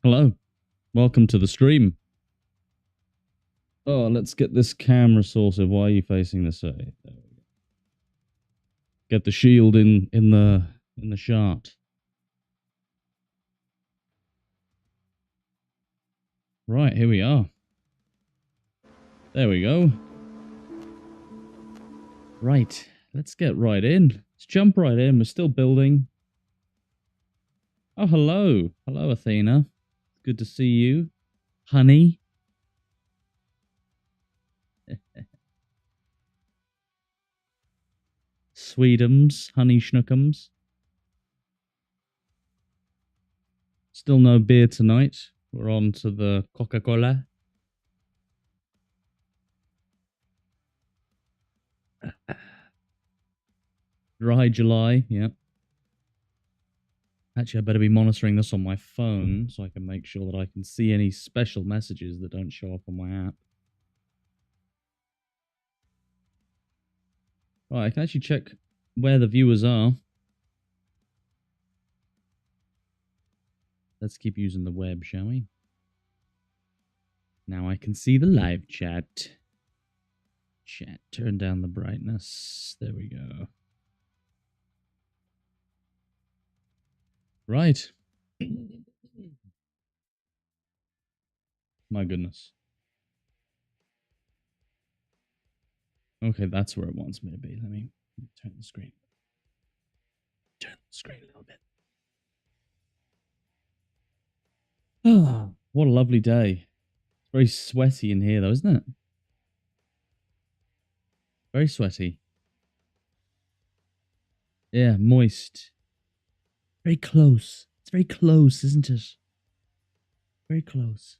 Hello, welcome to the stream. Oh, let's get this camera sorted. Why are you facing this way? There we go. Get the shield in the shot. Right, here we are. There we go. Right, let's get right in. Let's jump right in. We're still building. Oh, hello. Hello, Athena. Good to see you. Honey. Sweetums, honey schnookums. Still no beer tonight. We're on to the Coca-Cola. Dry July, yeah. Actually, I better be monitoring this on my phone so I can make sure that I can see any special messages that don't show up on my app. Right, I can actually check where the viewers are. Let's keep using the web, shall we? Now I can see the live chat. Chat, turn down the brightness. There we go. Right. My goodness. Okay, that's where it wants me to be. Let me turn the screen. Turn the screen a little bit. Oh, what a lovely day. It's very sweaty in here, though, isn't it? Very sweaty. Yeah, moist. Very close. It's very close, isn't it? Very close.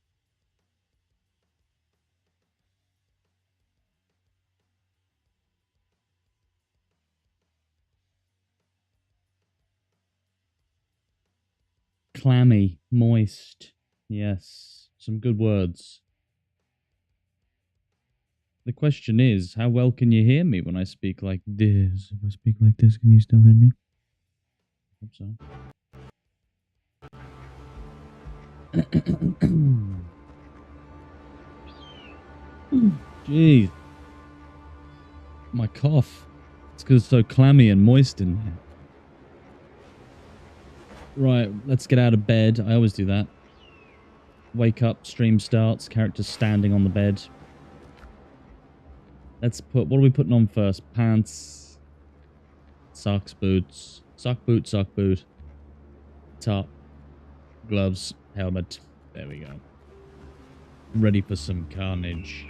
Clammy, moist. Yes, some good words. The question is, how well can you hear me when I speak like this? If I speak like this, can you still hear me? I hope so. Jeez. My cough. It's because it's so clammy and moist in here. Right, let's get out of bed. I always do that. Wake up, stream starts, character standing on the bed. Let's put, what are we putting on first? Pants, socks, boots. Sock boot, sock boot. Top, gloves, helmet. There we go. Ready for some carnage.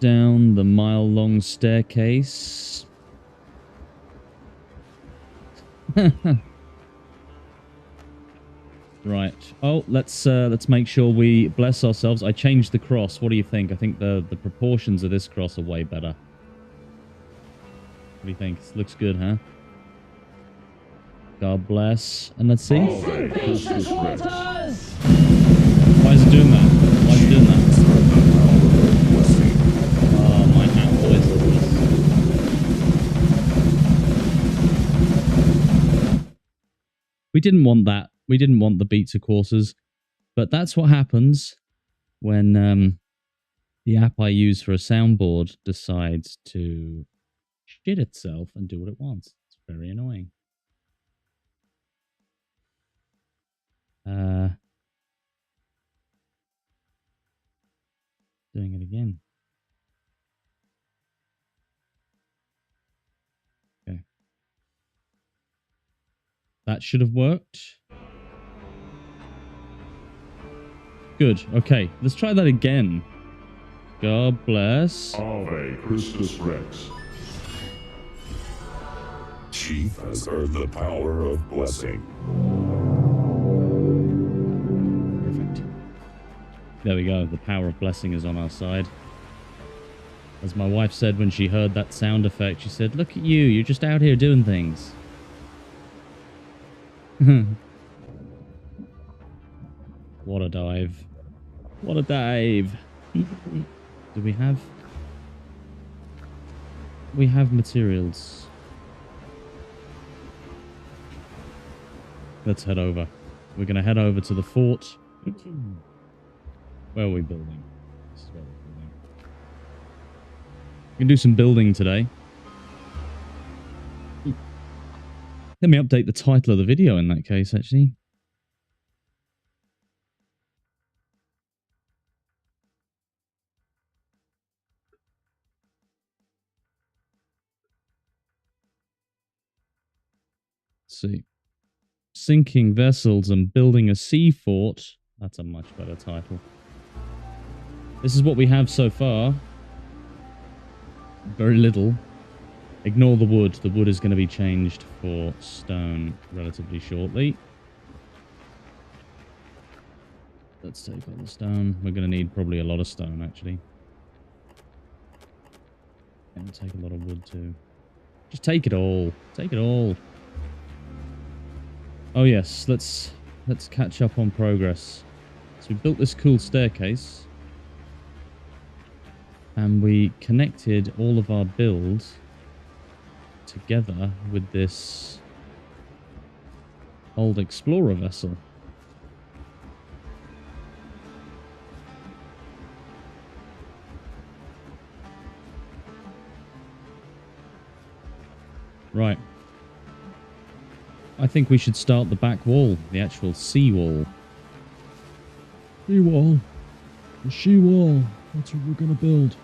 Down the mile-long staircase. Right. Oh, let's make sure we bless ourselves. I changed the cross. What do you think? I think the proportions of this cross are way better. What do you think? This looks good, huh? God bless. And let's see. Why is it doing that? Why is it doing that? Oh, my hat always does this. We didn't want that. We didn't want the beta courses. But that's what happens when the app I use for a soundboard decides to shit itself and do what it wants. It's very annoying. Doing it again. Okay. That should have worked. Good. Okay. Let's try that again. God bless. Ave Christus Rex. Chief has heard the power of blessing. Perfect. There we go. The power of blessing is on our side. As my wife said when she heard that sound effect, she said, "Look at you. You're just out here doing things." What a dive. What a dive. Do we have... We have materials. Let's head over. We're going to head over to the fort. Where are we building? This is where we're building. We can do some building today. Let me update the title of the video in that case, actually. Let's see. Sinking vessels and building a sea fort. That's a much better title. This is what we have so far. Very little. Ignore the wood. The wood is going to be changed for stone relatively shortly. Let's take all the stone. We're going to need probably a lot of stone, actually. And we'll take a lot of wood, too. Just take it all. Take it all. Oh, yes. Let's catch up on progress. So we built this cool staircase. And we connected all of our builds together with this old explorer vessel. Right. I think we should start the back wall, the actual sea wall. Sea wall. The sea wall. That's what we're going to build.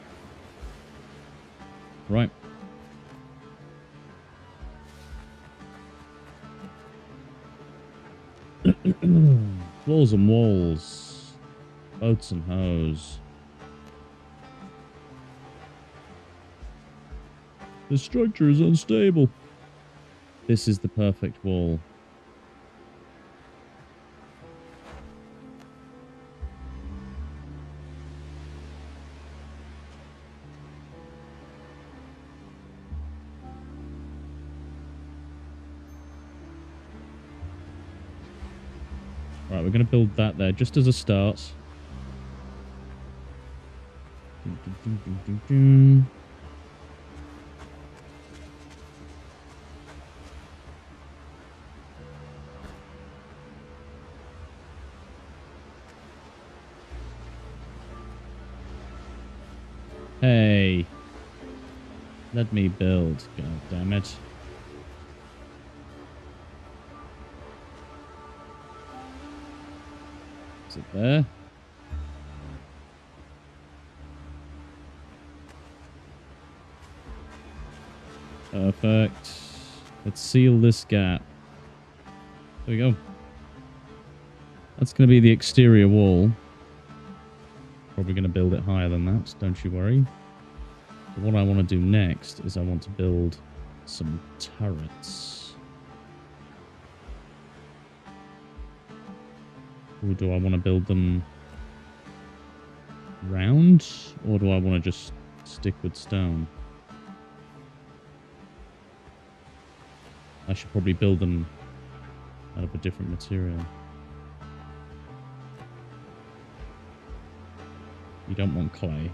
Right. Floors and walls. Boats and hoes. The structure is unstable. This is the perfect wall. Right, we're going to build that there just as a start. Hey. Let me build. God damn it. Is it there? Perfect. Let's seal this gap. There we go. That's going to be the exterior wall. Probably going to build it higher than that, don't you worry. But what I want to do next is I want to build some turrets. Or do I want to build them round? Or do I want to just stick with stone? I should probably build them out of a different material. You don't want clay.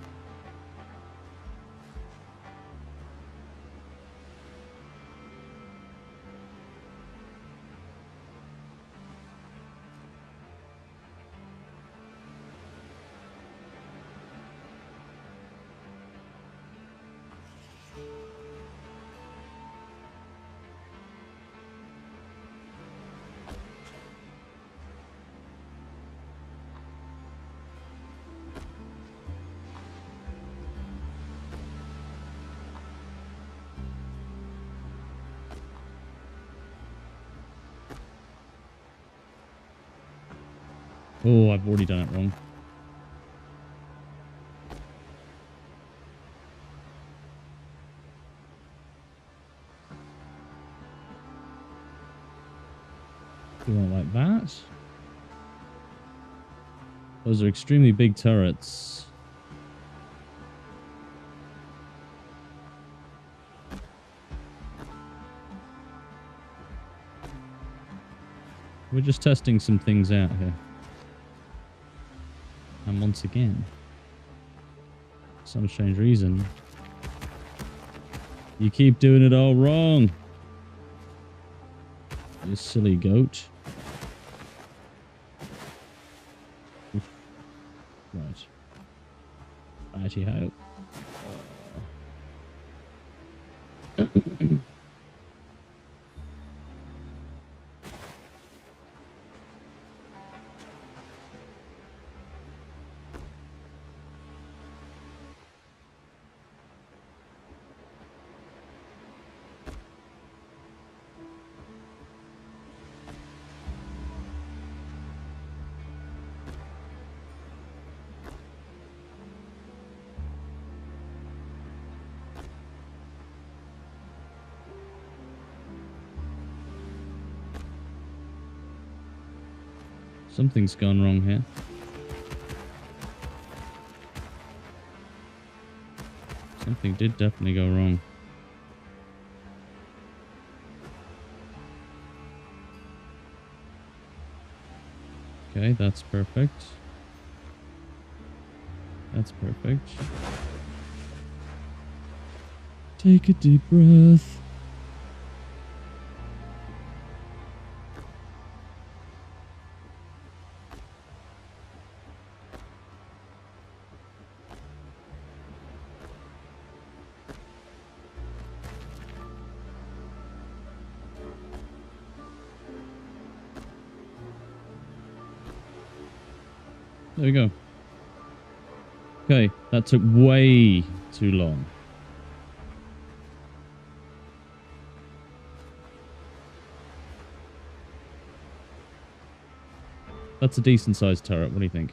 Oh, I've already done it wrong. Do you want it like that? Those are extremely big turrets. We're just testing some things out here. And once again, for some strange reason, you keep doing it all wrong. You silly goat. Oof. Right. Righty ho. Something's gone wrong here. Something did definitely go wrong. Okay, that's perfect. That's perfect. Take a deep breath. There we go. Okay, that took way too long. That's a decent sized turret. What do you think?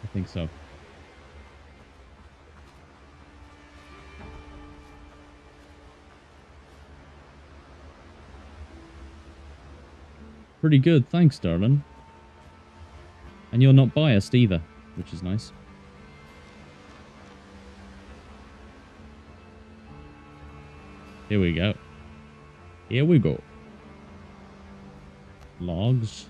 I think so. Pretty good, thanks, darling. And you're not biased either, which is nice. Here we go. Here we go. Logs.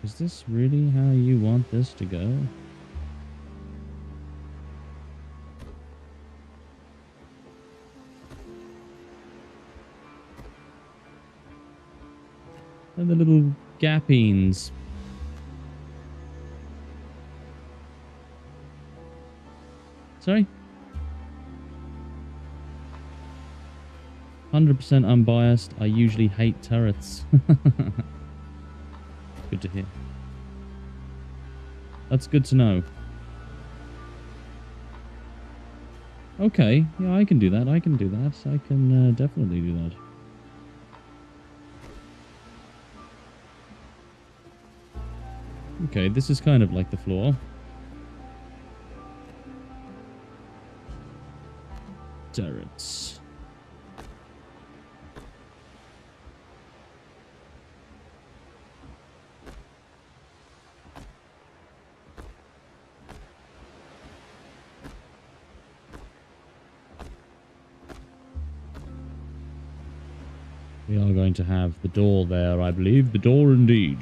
Is this really how you want this to go? And the little gappings. Sorry? 100% unbiased. I usually hate turrets. Good to hear. That's good to know. Okay, yeah, I can do that. I can do that. I can definitely do that. Okay, this is kind of like the floor. Turrets. We are going to have the door there, I believe. The door indeed.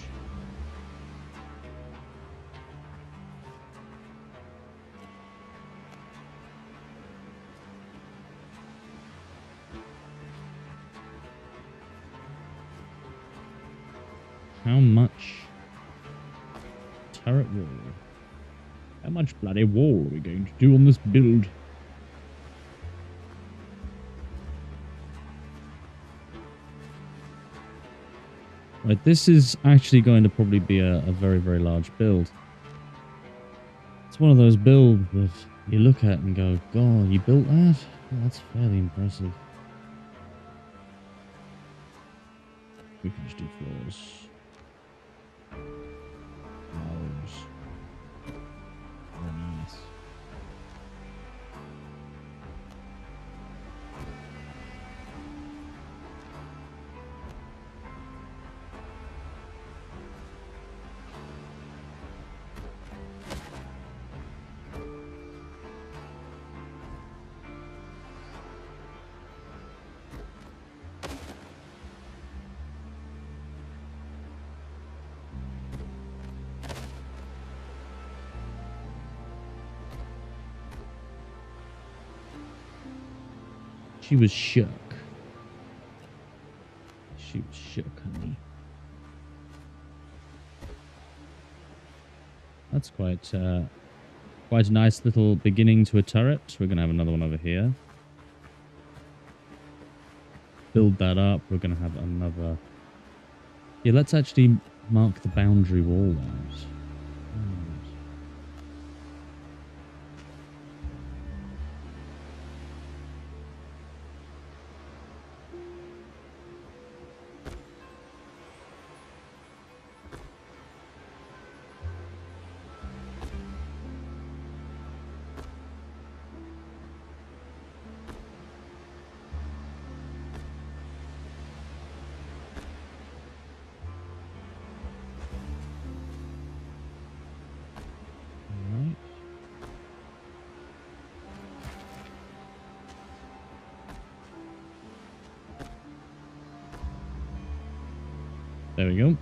How much turret wall? How much bloody wall are we going to do on this build? Right, this is actually going to probably be a very, very large build. It's one of those builds that you look at and go, God, you built that? Well, that's fairly impressive. We can just do floors. Floors. Very nice. She was shook. She was shook, honey. That's quite a nice little beginning to a turret. We're going to have another one over here. Build that up. We're going to have another. Yeah, let's actually mark the boundary wall out. There we go.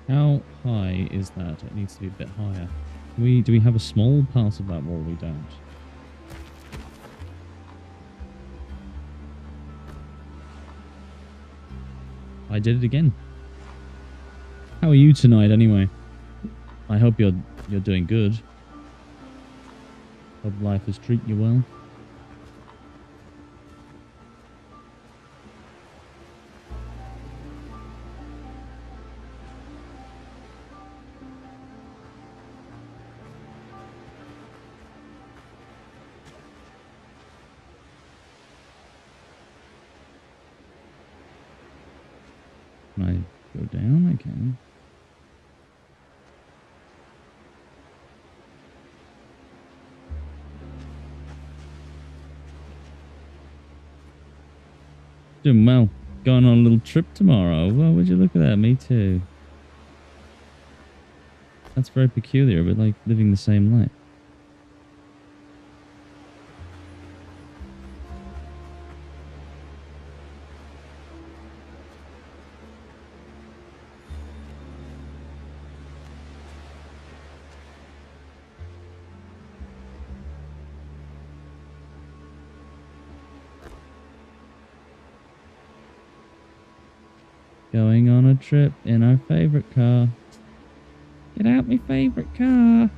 How high is that? It needs to be a bit higher. Do we have a small part of that wall? We don't. I did it again. How are you tonight, anyway? I hope you're doing good. Hope life is treating you well. Can I go down? I can. Doing well. Going on a little trip tomorrow. Well, would you look at that? Me too. That's very peculiar. We're like living the same life. Going on a trip in our favorite car. Get out my favorite car.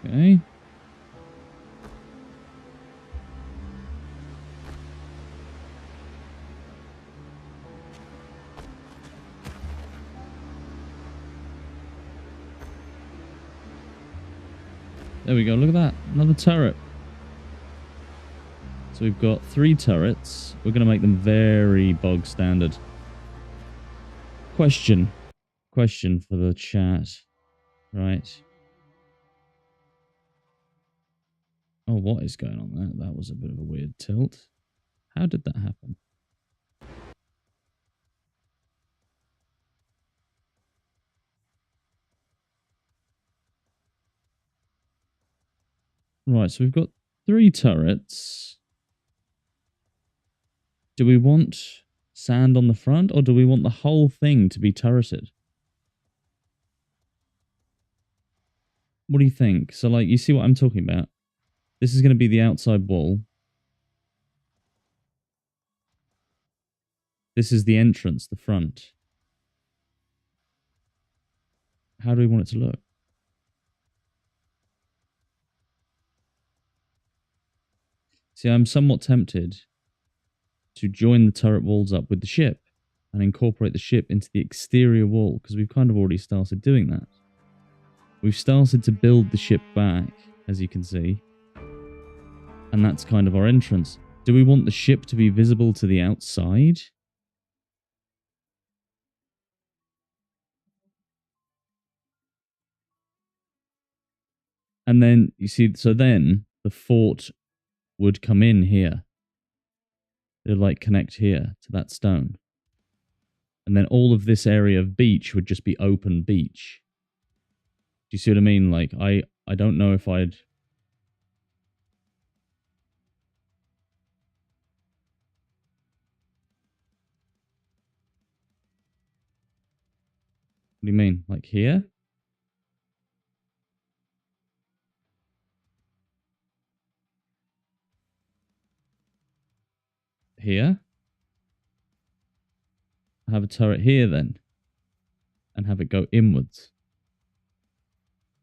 Okay. There we go. Look at that. Another turret. So we've got 3 turrets. We're going to make them very bog standard. Question for the chat. Right. Oh, what is going on there? That was a bit of a weird tilt. How did that happen? Right, so we've got 3 turrets. Do we want sand on the front, or do we want the whole thing to be turreted? What do you think? So, like, you see what I'm talking about? This is going to be the outside wall. This is the entrance, the front. How do we want it to look? See, I'm somewhat tempted to join the turret walls up with the ship and incorporate the ship into the exterior wall, because we've kind of already started doing that. We've started to build the ship back, as you can see, and that's kind of our entrance. Do we want the ship to be visible to the outside? And then, you see, so then the fort would come in here. It would, like, connect here to that stone. And then all of this area of beach would just be open beach. Do you see what I mean? Like, I don't know if I'd... What do you mean? Like here? Here? Have a turret here then. And have it go inwards.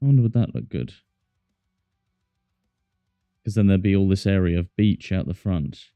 I wonder would that look good? Because then there'd be all this area of beach out the front.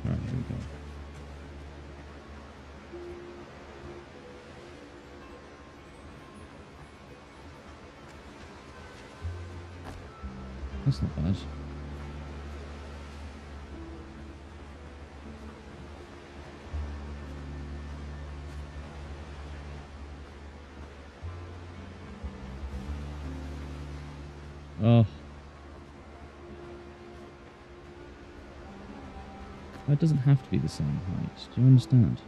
Alright, here we go. That's not bad. Oh. That doesn't have to be the same height. Do you understand?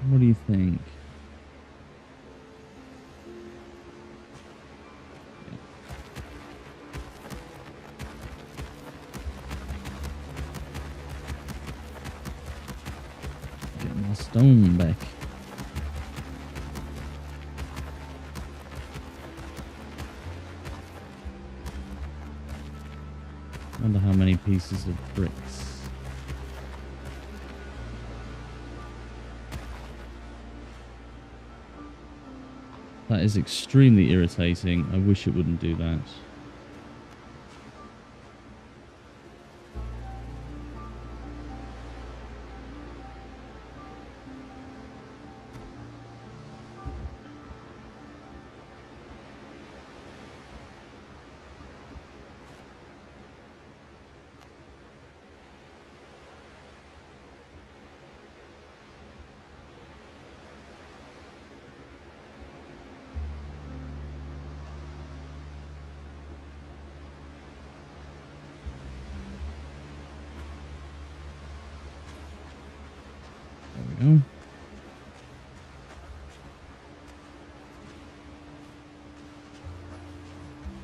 What do you think? Get my stone back. Wonder how many pieces of bricks. That is extremely irritating. I wish it wouldn't do that. go.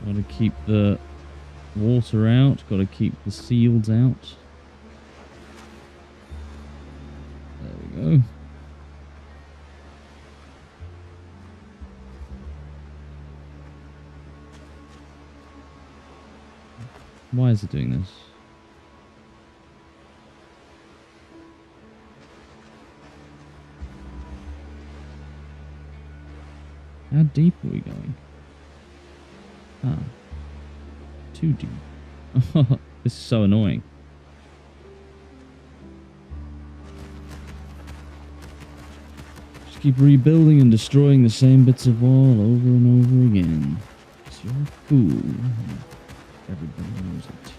Gotta keep the water out. Gotta keep the seals out. There we go. Why is it doing this? How deep are we going? Ah. Too deep. This is so annoying. Just keep rebuilding and destroying the same bits of wall over and over again. 'Cause you're a fool. Everybody knows it.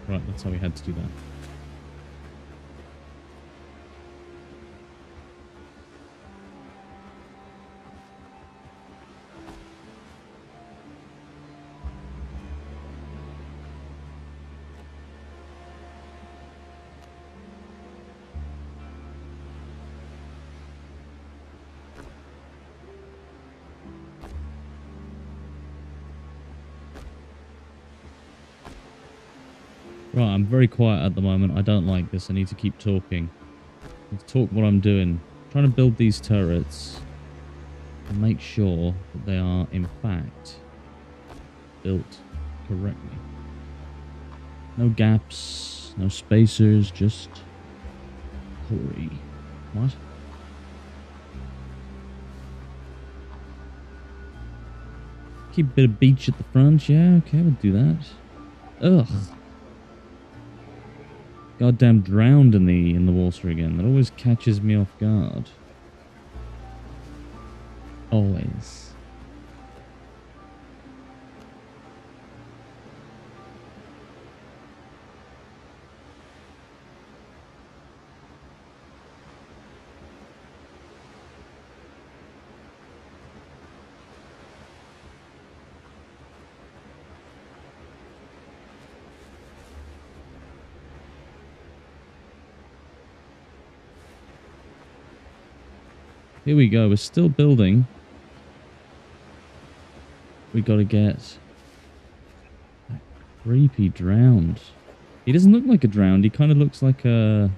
Right, that's how we had to do that. Right, I'm very quiet at the moment. I don't like this. I need to keep talking. I need to talk what I'm doing. I'm trying to build these turrets and make sure that they are, in fact, built correctly. No gaps, no spacers, just hurry. What? Keep a bit of beach at the front. Yeah, okay, we'll do that. Ugh. Goddamn drowned in the water again. That always catches me off guard. Always. Here we go. We're still building. We got to get that creepy drowned. He doesn't look like a drowned. He kind of looks like a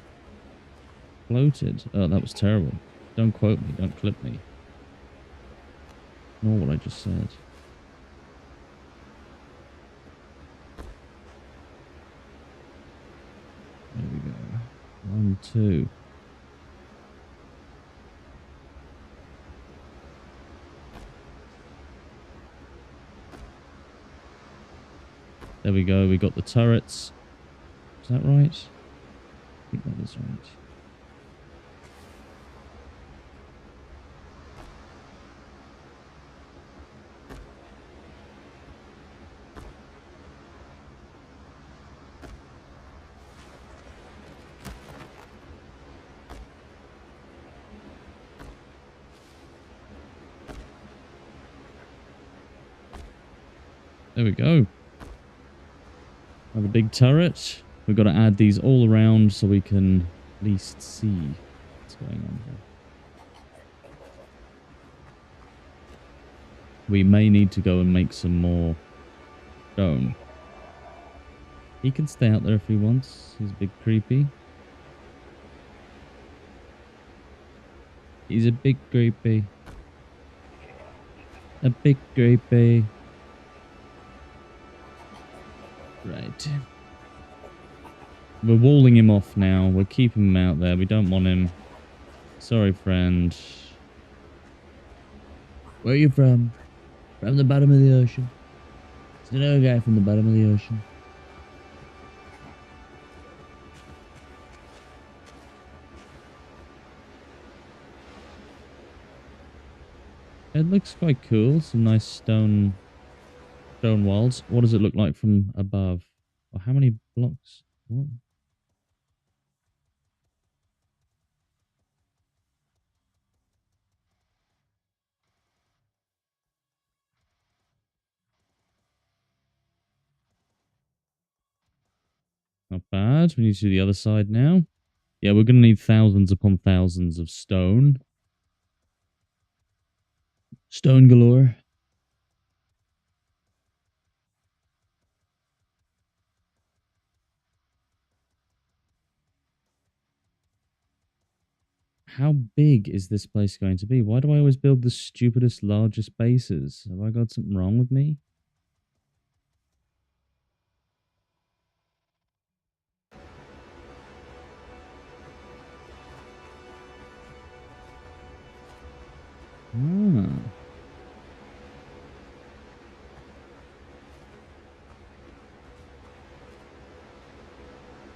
floated. Oh, that was terrible. Don't quote me. Don't clip me. Nor what I just said. There we go. 1, 2. There we go. We got the turrets. Is that right? I think that is right. There we go. Have a big turret. We've got to add these all around so we can at least see. What's going on here? We may need to go and make some more stone. He can stay out there if he wants. He's a bit creepy. He's a big creepy. A big creepy. Right. We're walling him off now. We're keeping him out there. We don't want him. Sorry, friend. Where are you from? From the bottom of the ocean. It's another guy from the bottom of the ocean. It looks quite cool. Some nice stone walls. What does it look like from above? Or how many blocks? What? Not bad. We need to do the other side now. Yeah, we're going to need thousands upon thousands of stone. Stone galore. How big is this place going to be? Why do I always build the stupidest, largest bases? Have I got something wrong with me? Ah.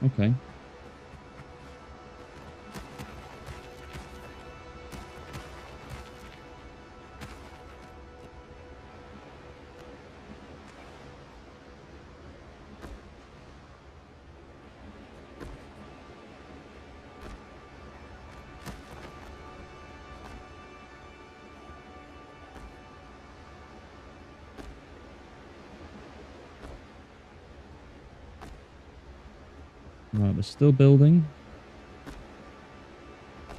Okay. Right, we're still building.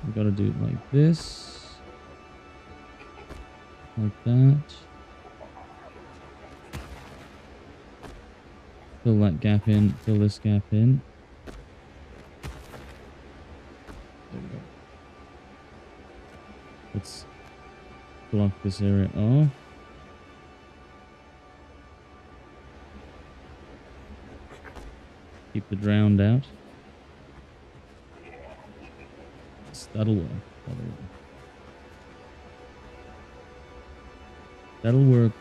We've got to do it like this. Like that. Fill that gap in. Fill this gap in. There we go. Let's block this area off. Keep the drowned out. That'll work. That'll work.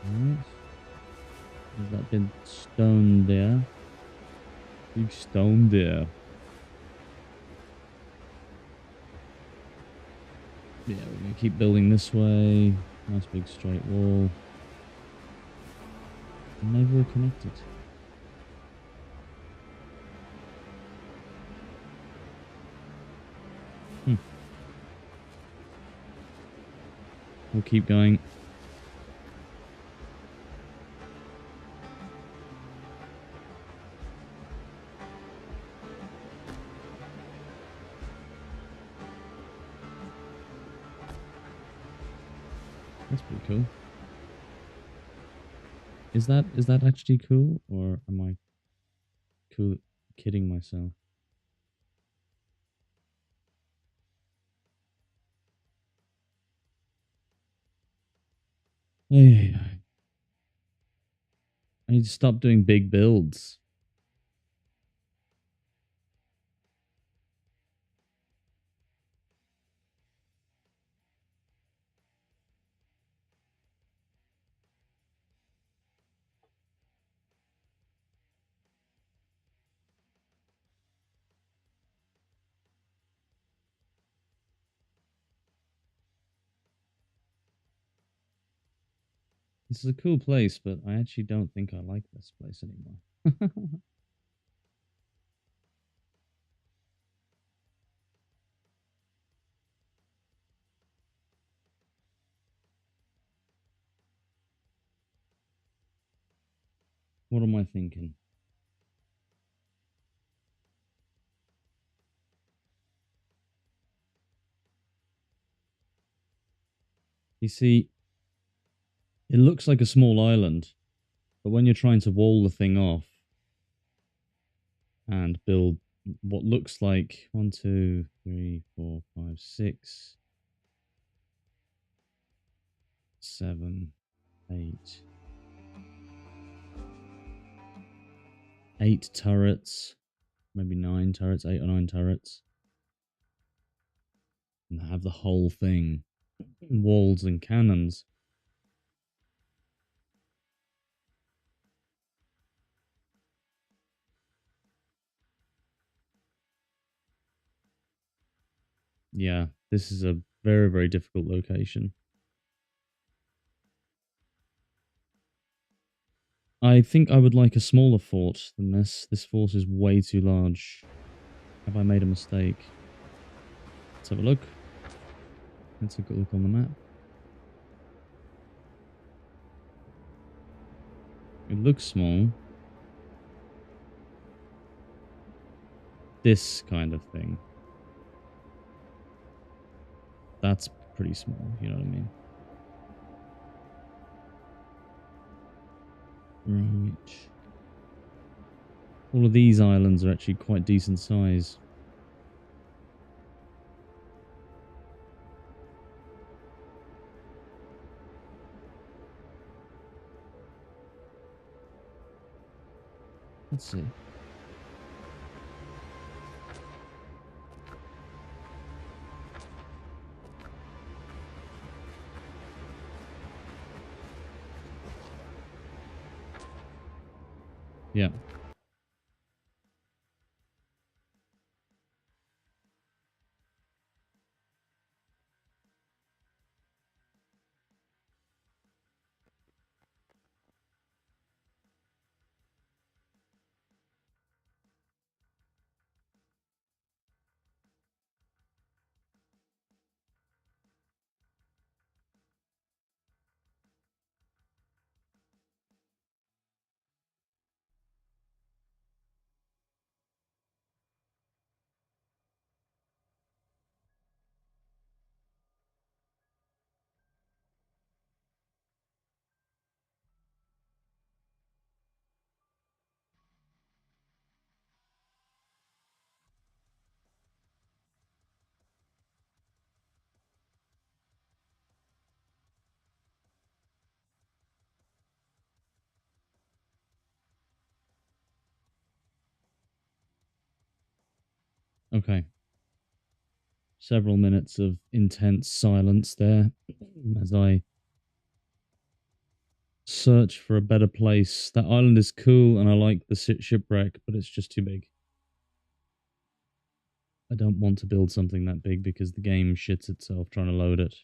Alright. There's that big stone there. Big stone there. Yeah, we're going to keep building this way. Nice big straight wall. And maybe we're connected. We'll keep going. That's pretty cool. Is that actually cool, or am I kidding myself? Hey, I need to stop doing big builds. This is a cool place, but I actually don't think I like this place anymore. What am I thinking? You see, it looks like a small island, but when you're trying to wall the thing off and build what looks like 1, 2, 3, 4, 5, 6, 7, 8, 8 turrets, maybe 9 turrets, 8 or 9 turrets, and have the whole thing, walls and cannons. Yeah, this is a very, very difficult location. I think I would like a smaller fort than this. This fort is way too large. Have I made a mistake? Let's have a look. Let's take a look on the map. It looks small. This kind of thing. That's pretty small, you know what I mean? Right. All of these islands are actually quite decent size. Let's see. Yeah. Okay. Several minutes of intense silence there as I search for a better place. That island is cool and I like the shipwreck, but it's just too big. I don't want to build something that big because the game shits itself trying to load it.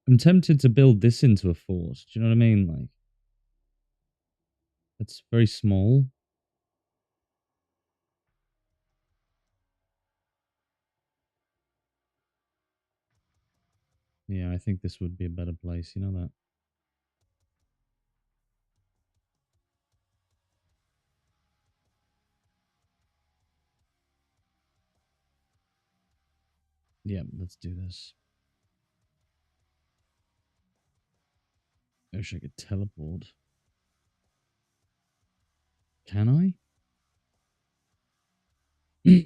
I'm tempted to build this into a fort. Do you know what I mean? Like, it's very small. Yeah, I think this would be a better place. You know that? Yeah, let's do this. I wish I could teleport. Can I? Ay,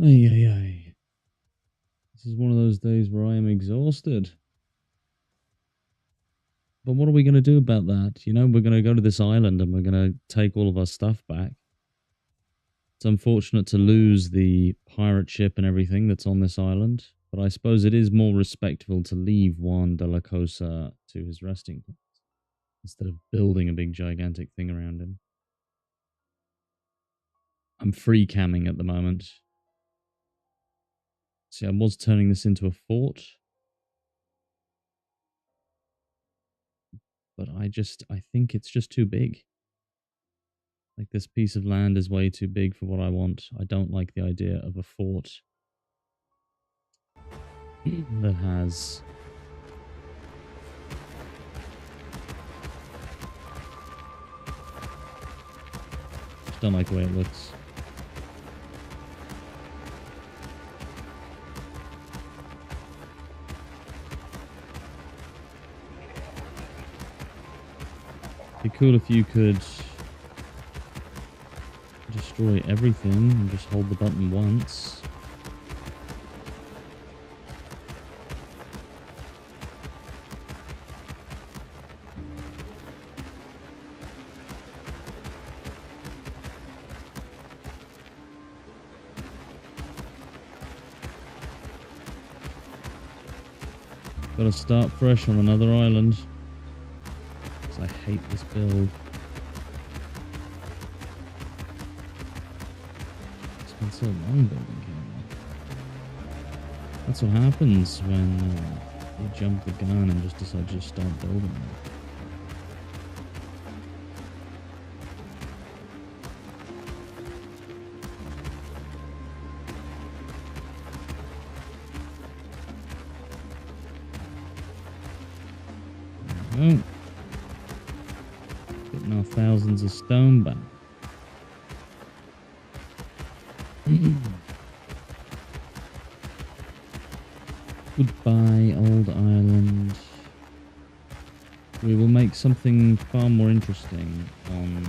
ay, ay. This is one of those days where I am exhausted. But what are we going to do about that? You know, we're going to go to this island and we're going to take all of our stuff back. It's unfortunate to lose the pirate ship and everything that's on this island. But I suppose it is more respectful to leave Juan de la Cosa to his resting place instead of building a big gigantic thing around him. I'm free camming at the moment. See, I was turning this into a fort. But I think it's just too big. Like, this piece of land is way too big for what I want. I don't like the idea of a fort that has... Just don't like the way it looks. It'd be cool if you could destroy everything and just hold the button once. Gotta start fresh on another island. Because I hate this build. It's been so long building here. That's what happens when you jump the gun and just decide to start building it. Oh. Getting our thousands of stone back. Goodbye, old island. We will make something far more interesting on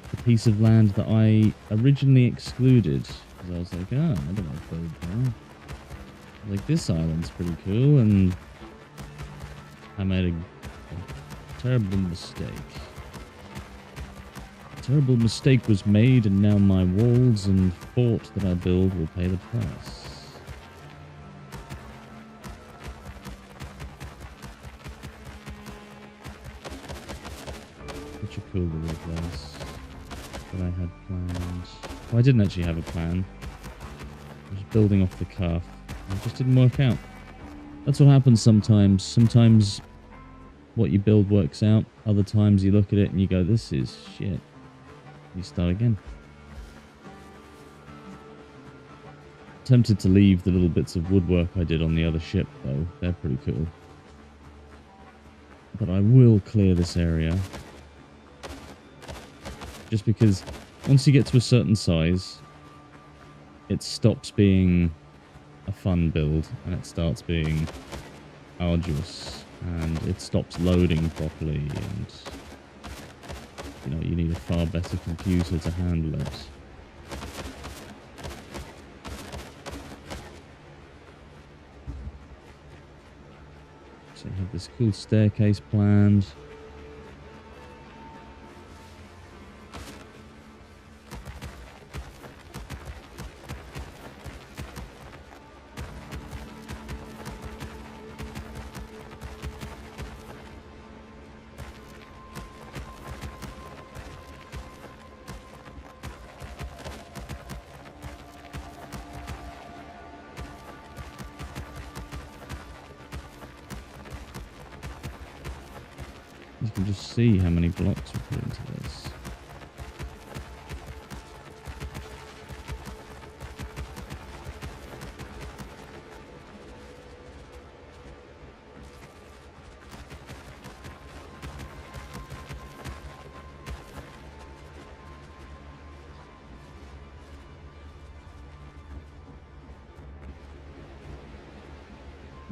the piece of land that I originally excluded. Because I was like, oh, I don't want to build there. Like, this island's pretty cool, and I made a terrible mistake. A terrible mistake was made, and now my walls and fort that I build will pay the price. Such a cool little place that I had planned. Well, I didn't actually have a plan. I was building off the cuff. It just didn't work out. That's what happens sometimes. Sometimes what you build works out. Other times you look at it and you go, this is shit. You start again. Tempted to leave the little bits of woodwork I did on the other ship, though. They're pretty cool. But I will clear this area. Just because once you get to a certain size, it stops being a fun build and it starts being arduous, and it stops loading properly, and you know, you need a far better computer to handle it. So you have this cool staircase planned. You can just see how many blocks we put into this.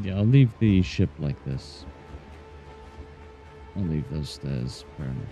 Yeah, I'll leave the ship like this. I'll leave those stairs. Fair enough.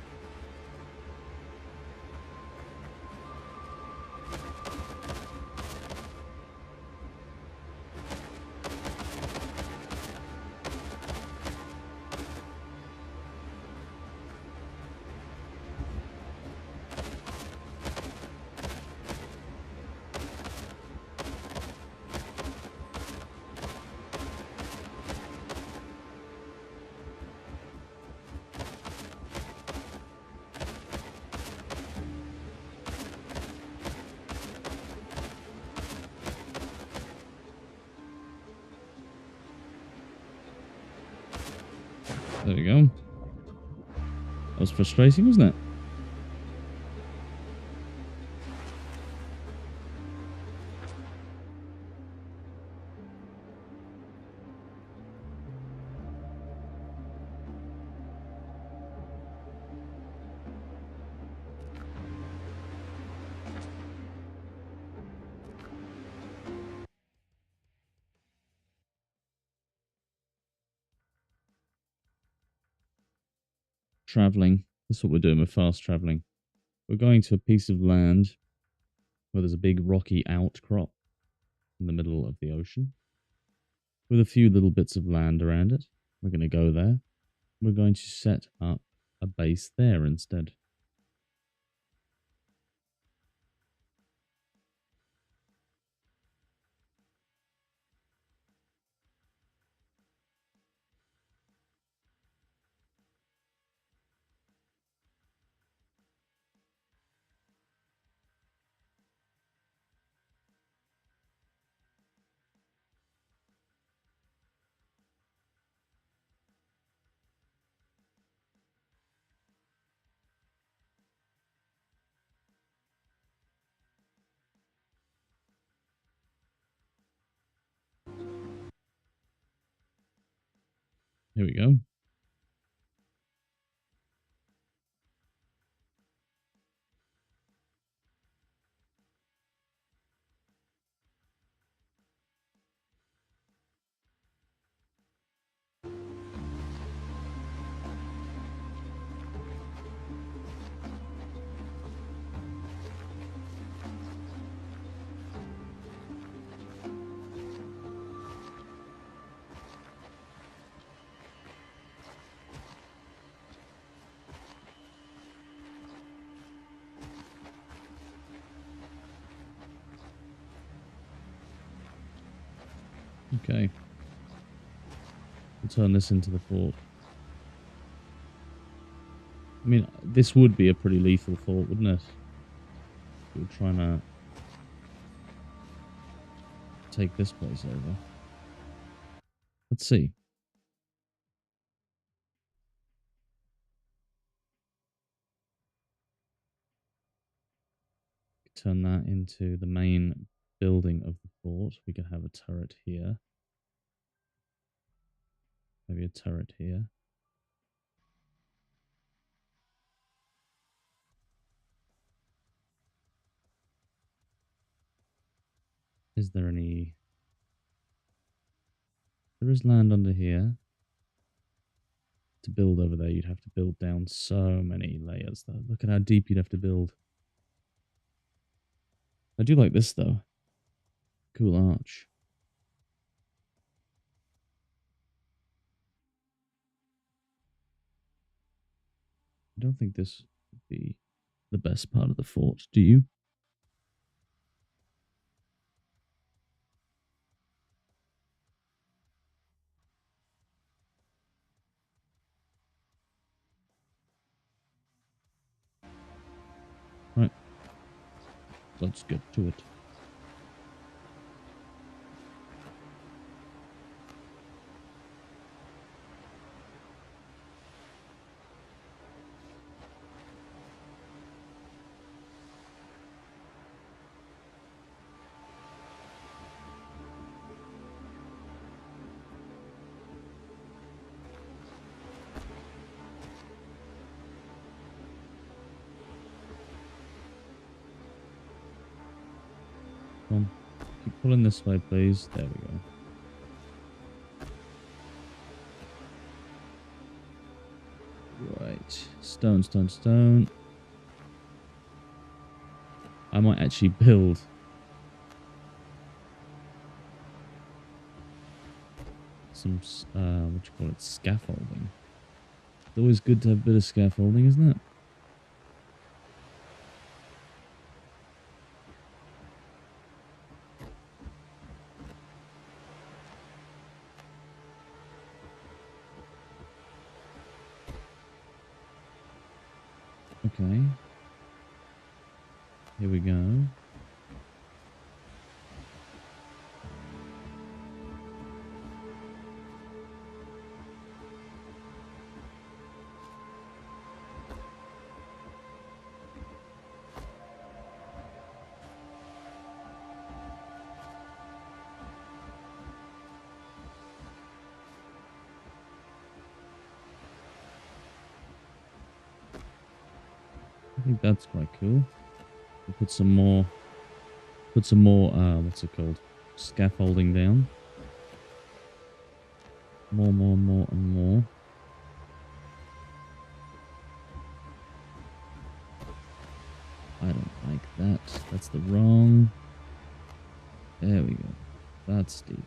There we go. That was frustrating, wasn't it? Traveling. That's what we're doing with fast traveling. We're going to a piece of land where there's a big rocky outcrop in the middle of the ocean with a few little bits of land around it. We're going to go there. We're going to set up a base there instead. Here we go. Okay. We'll turn this into the fort. I mean, this would be a pretty lethal fort, wouldn't it? We're trying to take this place over. Let's see. Turn that into the main building of the fort. We could have a turret here. Maybe a turret here. Is there any... There is land under here. To build over there, you'd have to build down so many layers, though. Look at how deep you'd have to build. I do like this, though. Cool arch. I don't think this would be the best part of the fort, do you? Right. Let's get to it. Come on. Keep pulling this way, please. There we go. Right. Stone, stone, stone. I might actually build some, what do you call it, scaffolding. It's always good to have a bit of scaffolding, isn't it? Okay. Here we go. think that's quite cool. We'll put some more, what's it called? Scaffolding down. More, and more. I don't like that. That's the wrong. There we go. That's steep.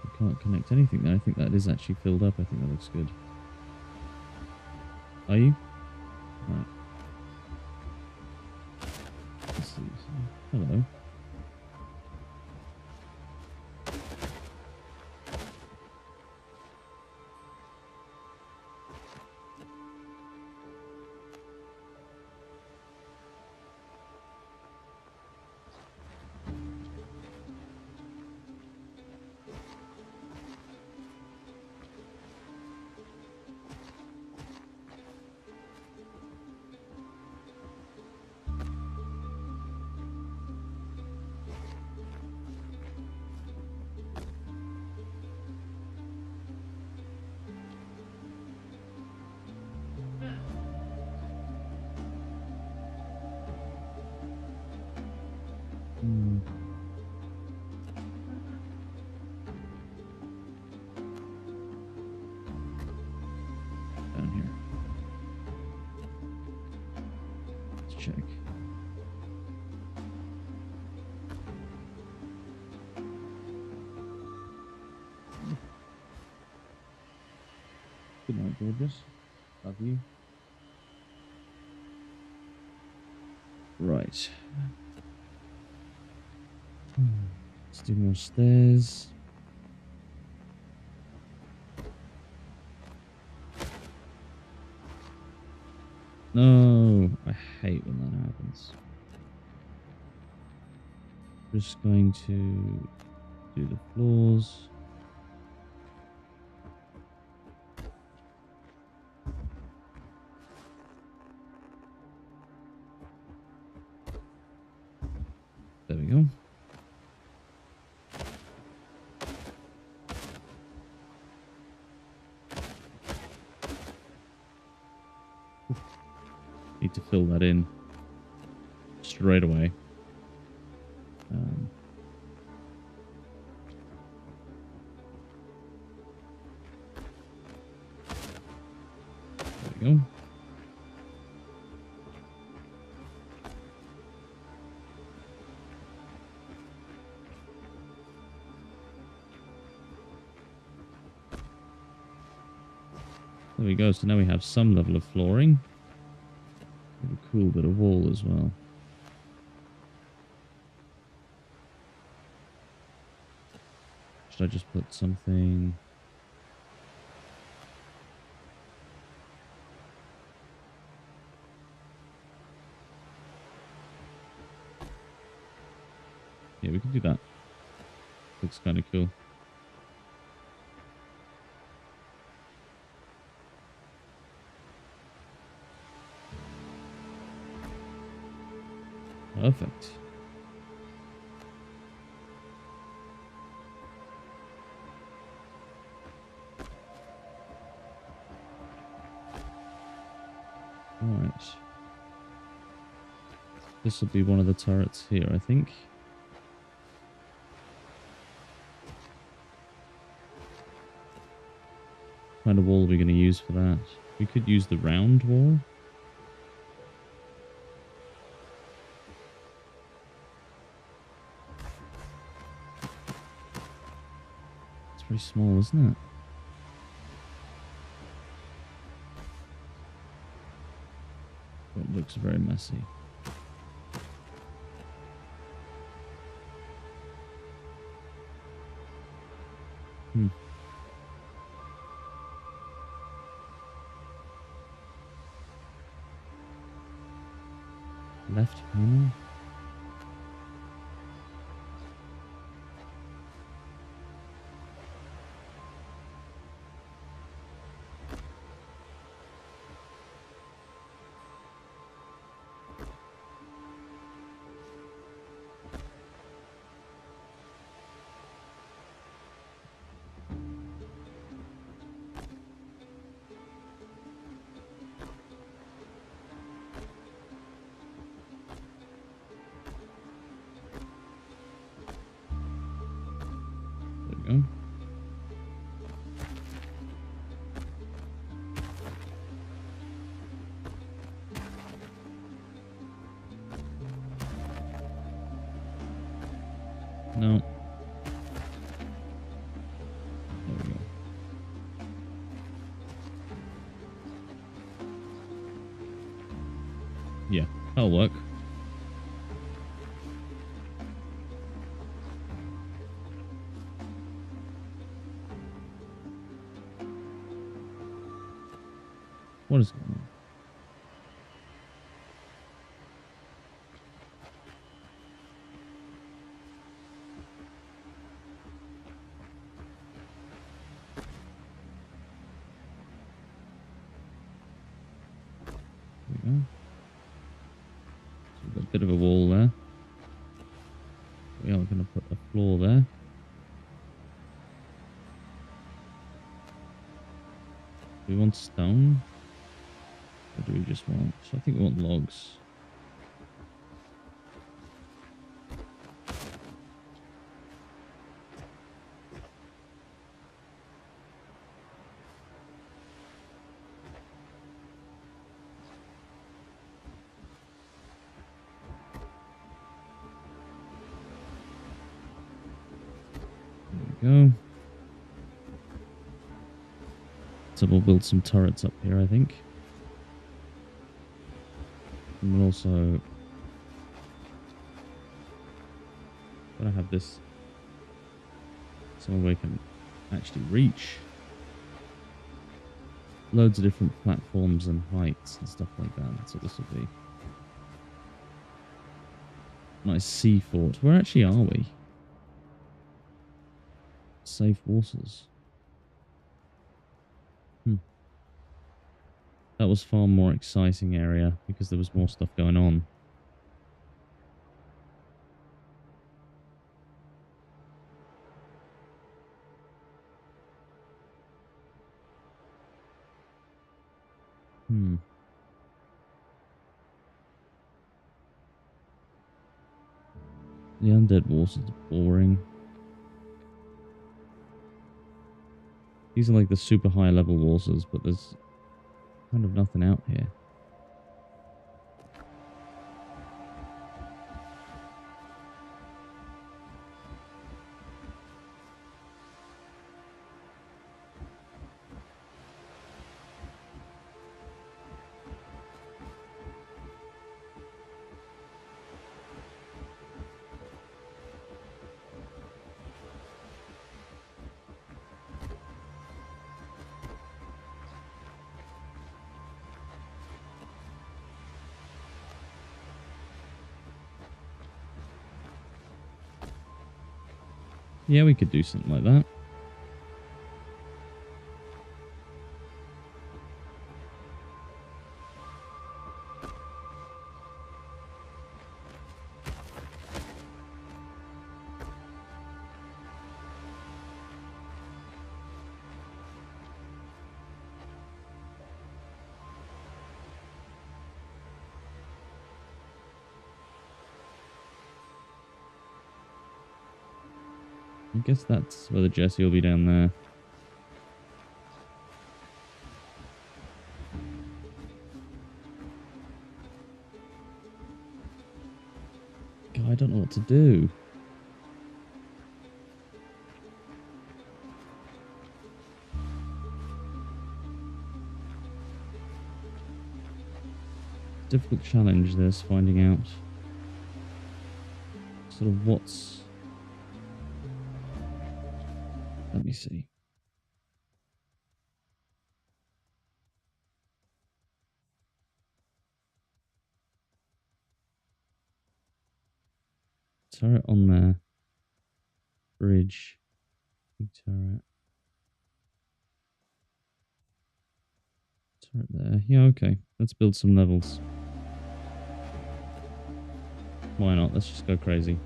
I can't connect anything there. I think that is actually filled up. I think that looks good. Are you? Right. Let's see. Hello. Down here. Let's check. Good night, gorgeous. Love you. Right. Let's do more stairs. No, I hate when that happens. Just going to do the floors. There we go. Need to fill that in straight away. There we go. There we go. So now we have some level of flooring. A cool bit of wall as well. Should I just put something? Yeah, we can do that. Looks kind of cool. Perfect. Right. This will be one of the turrets here, I think. What kind of wall are we going to use for that? We could use the round wall. It's pretty small, isn't it? It looks very messy. Left panel. No. There we go. Yeah, that'll work. What is going on? There we go. So we've got a bit of a wall there. We are going to put a floor there. Do we want stone? Or do we just want... So I think we want logs. There we go. So we'll build some turrets up here, I think. And we'll also... Gotta have this somewhere we can actually reach. Loads of different platforms and heights and stuff like that. So this will be... Nice sea fort. Where actually are we? Safe waters. That was far more exciting area because there was more stuff going on. The undead waters are boring. These are like the super high level waters, but there's kind of nothing out here. Yeah, we could do something like that. I guess that's where the Jesse will be down there. God, I don't know what to do. Difficult challenge, this, finding out sort of what's... Let me see. Turret on there. Bridge. Big turret. Turret there. Yeah, okay. Let's build some levels. Why not? Let's just go crazy.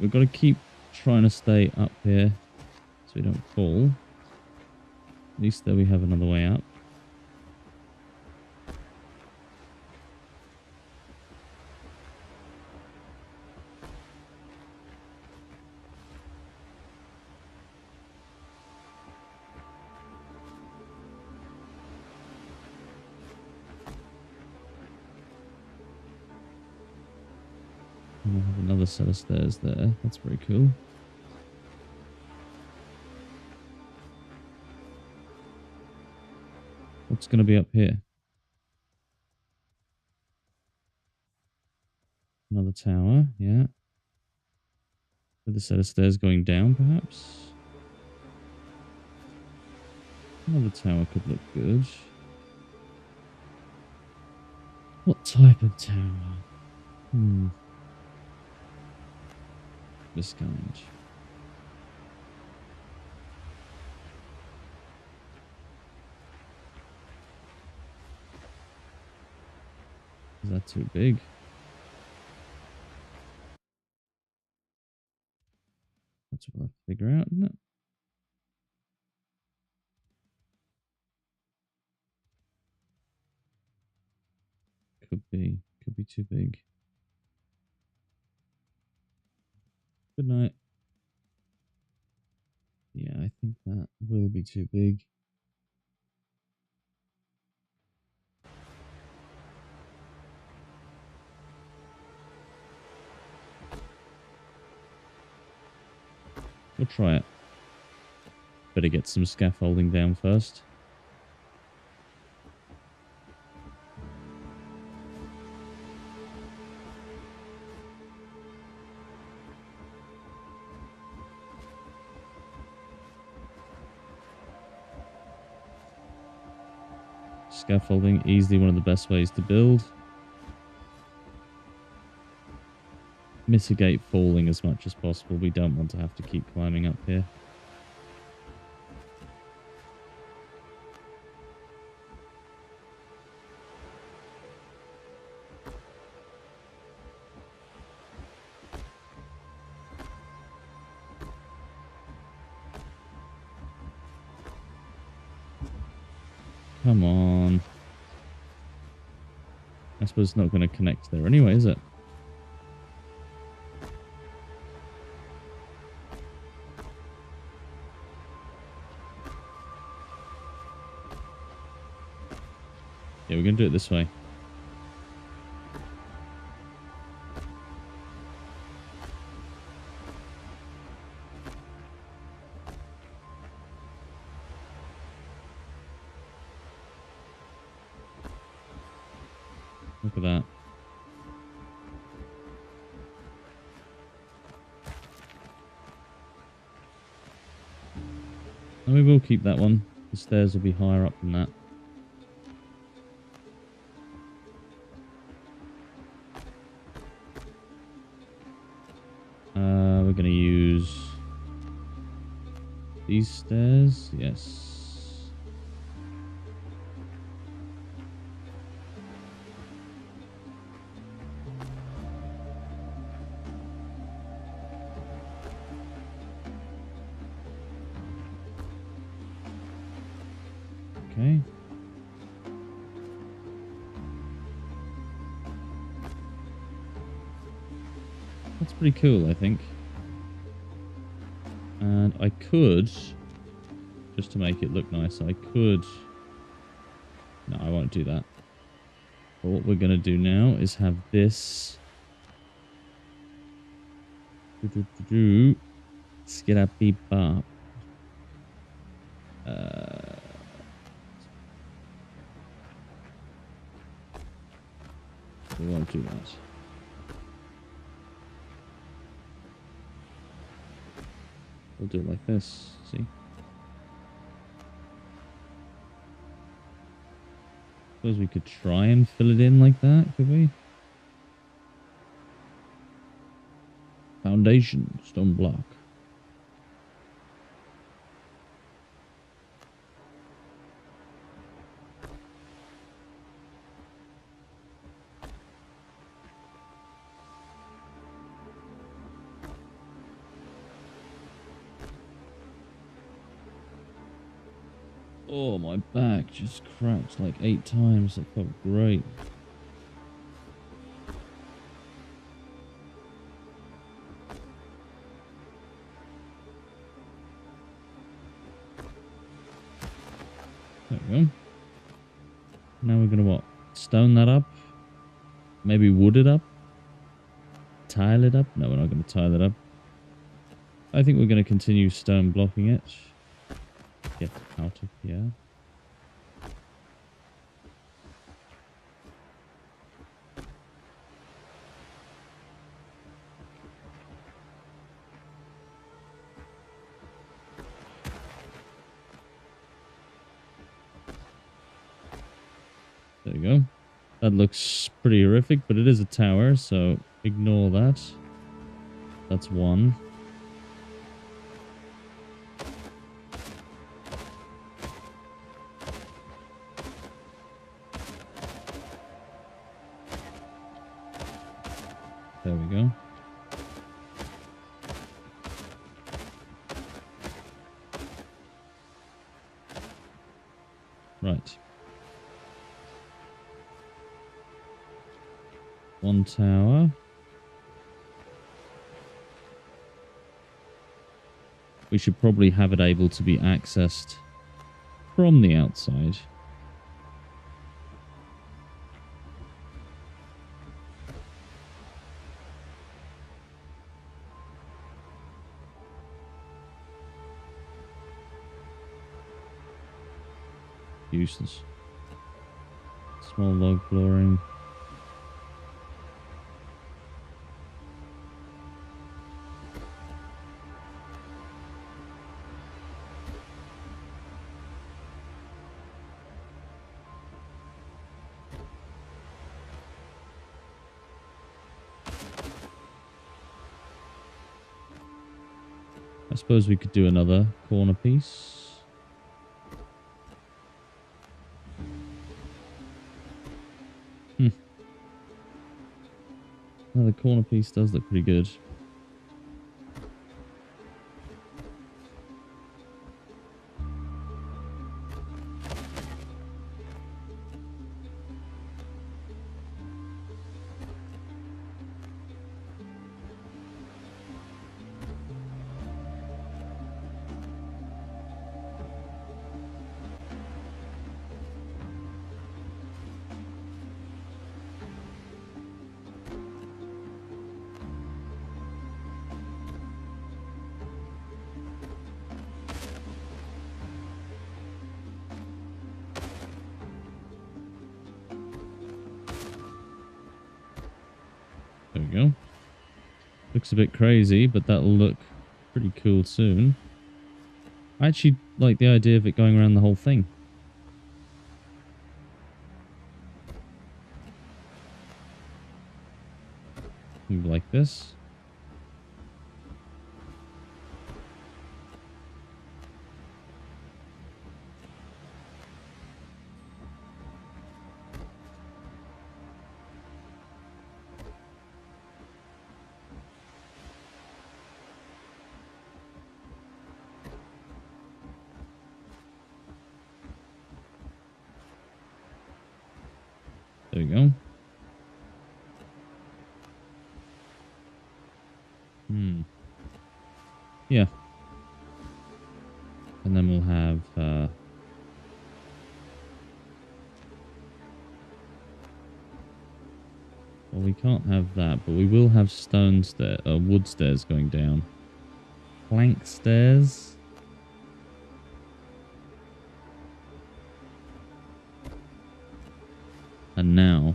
we've got to keep trying to stay up here so we don't fall. At least there we have another way up. And we'll have another set of stairs there. That's very cool. What's going to be up here? Another tower, yeah. With a set of stairs going down, perhaps? Another tower could look good. What type of tower? This kind. Is that too big? That's what we'll have to figure out, isn't it? Could be too big. Good night. Yeah, I think that will be too big. We'll try it. Better get some scaffolding down first. Scaffolding, easily one of the best ways to build. Mitigate falling as much as possible. We don't want to have to keep climbing up here. Come on. I suppose it's not going to connect there anyway, is it? Yeah, we're going to do it this way. Look at that. And we will keep that one. The stairs will be higher up than that. We're going to use these stairs. Yes. Okay. That's pretty cool, I think. And I could, just to make it look nice, I could... No, I won't do that. But what we're going to do now is have this... Skidapee-bop. We won't do that. We'll do it like this, see? Suppose we could try and fill it in like that, could we? Foundation, stone block. Oh, my back just cracked like 8 times. That felt great. There we go. Now we're going to what? Stone that up? Maybe wood it up? Tile it up? No, we're not going to tile it up. I think we're going to continue stone blocking it. Get out of here. There you go. That looks pretty horrific, but it is a tower, so ignore that. That's one. There we go. Right. One tower. We should probably have it able to be accessed from the outside. Useless. Small log flooring. I suppose we could do another corner piece. Oh, the corner piece does look pretty good. There we go. Looks a bit crazy, but that'll look pretty cool soon. I actually like the idea of it going around the whole thing. Move like this. There we go. Yeah. And then we'll have well, we can't have that, but we will have wood stairs going down. Plank stairs. And now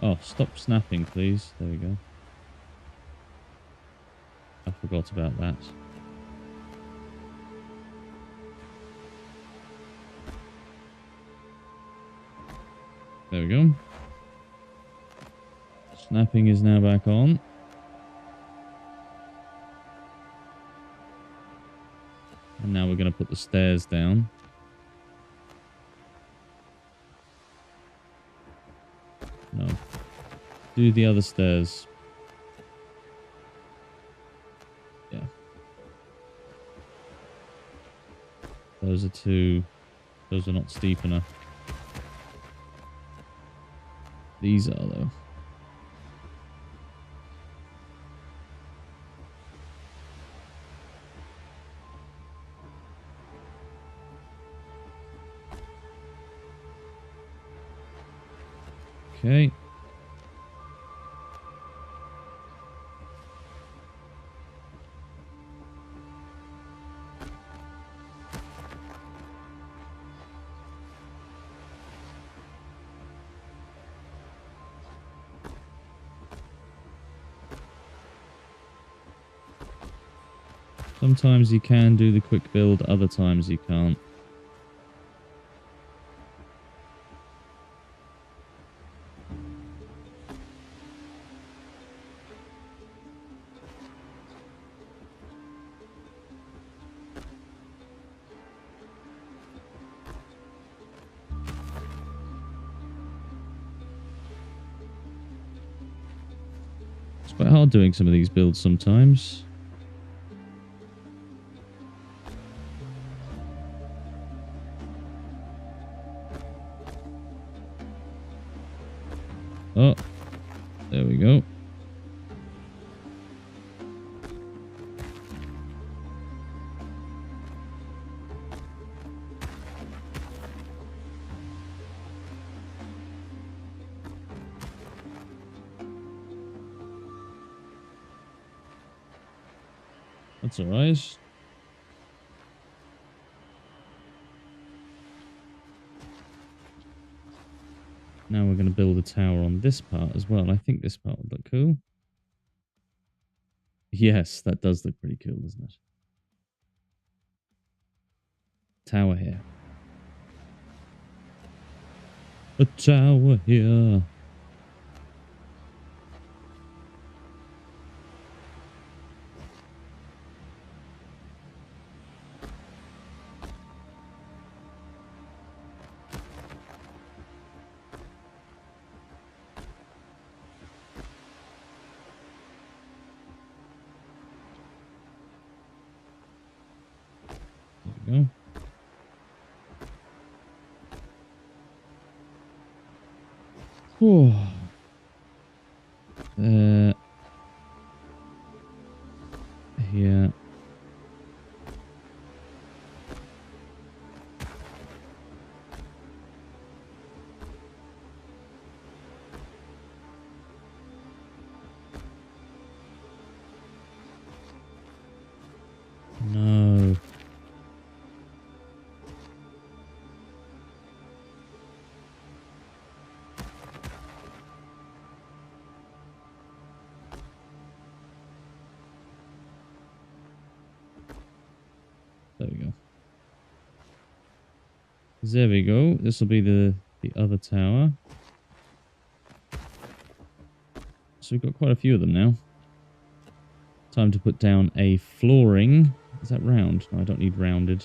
oh, stop snapping, please. There we go. I forgot about that. There we go. Snapping is now back on. And now we're going to put the stairs down. No. Do the other stairs. Yeah. Those are not steep enough. These are, though. Okay. Sometimes you can do the quick build, other times you can't. It's quite hard doing some of these builds sometimes. Oh, there we go. That's all right. Now we're going to build a tower on this part as well. I think this part would look cool. Yes, that does look pretty cool, doesn't it? Tower here. A tower here. There we go. Whew. Here. No. There we go. There we go. This will be the other tower. So we've got quite a few of them now. Time to put down a flooring. Is that round? No, I don't need rounded.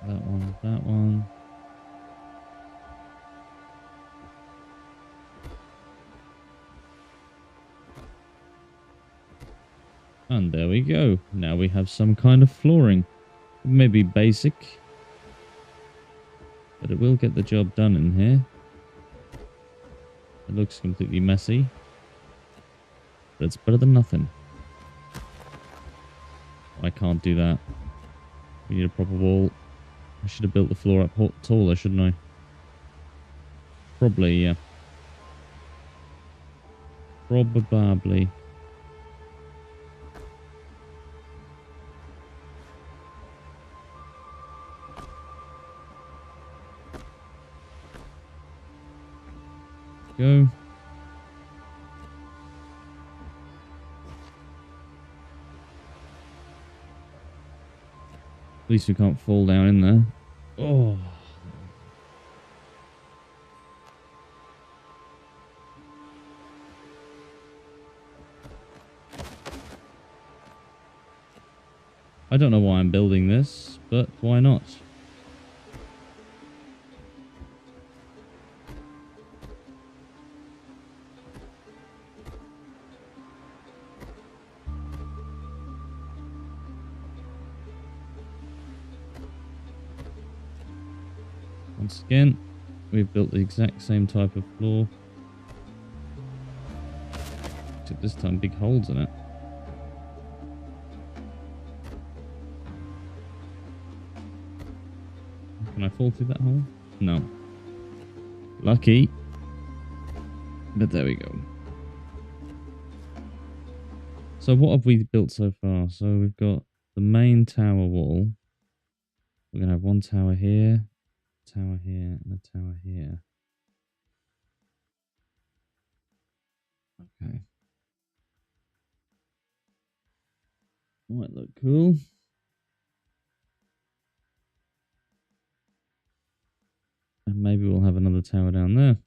That one, that one. And there we go. Now we have some kind of flooring. Maybe basic, but it will get the job done in here. It looks completely messy, but it's better than nothing. I can't do that. We need a proper wall. I should have built the floor up taller, shouldn't I? Probably, yeah. Probably. Go. At least we can't fall down in there. Oh. I don't know why I'm building this, but why not? Once again, we've built the exact same type of floor. Except this time big holes in it. Can I fall through that hole? No. Lucky. But there we go. So what have we built so far? So we've got the main tower wall. We're going to have one tower here, and a tower here. Okay. Might look cool. And maybe we'll have another tower down there.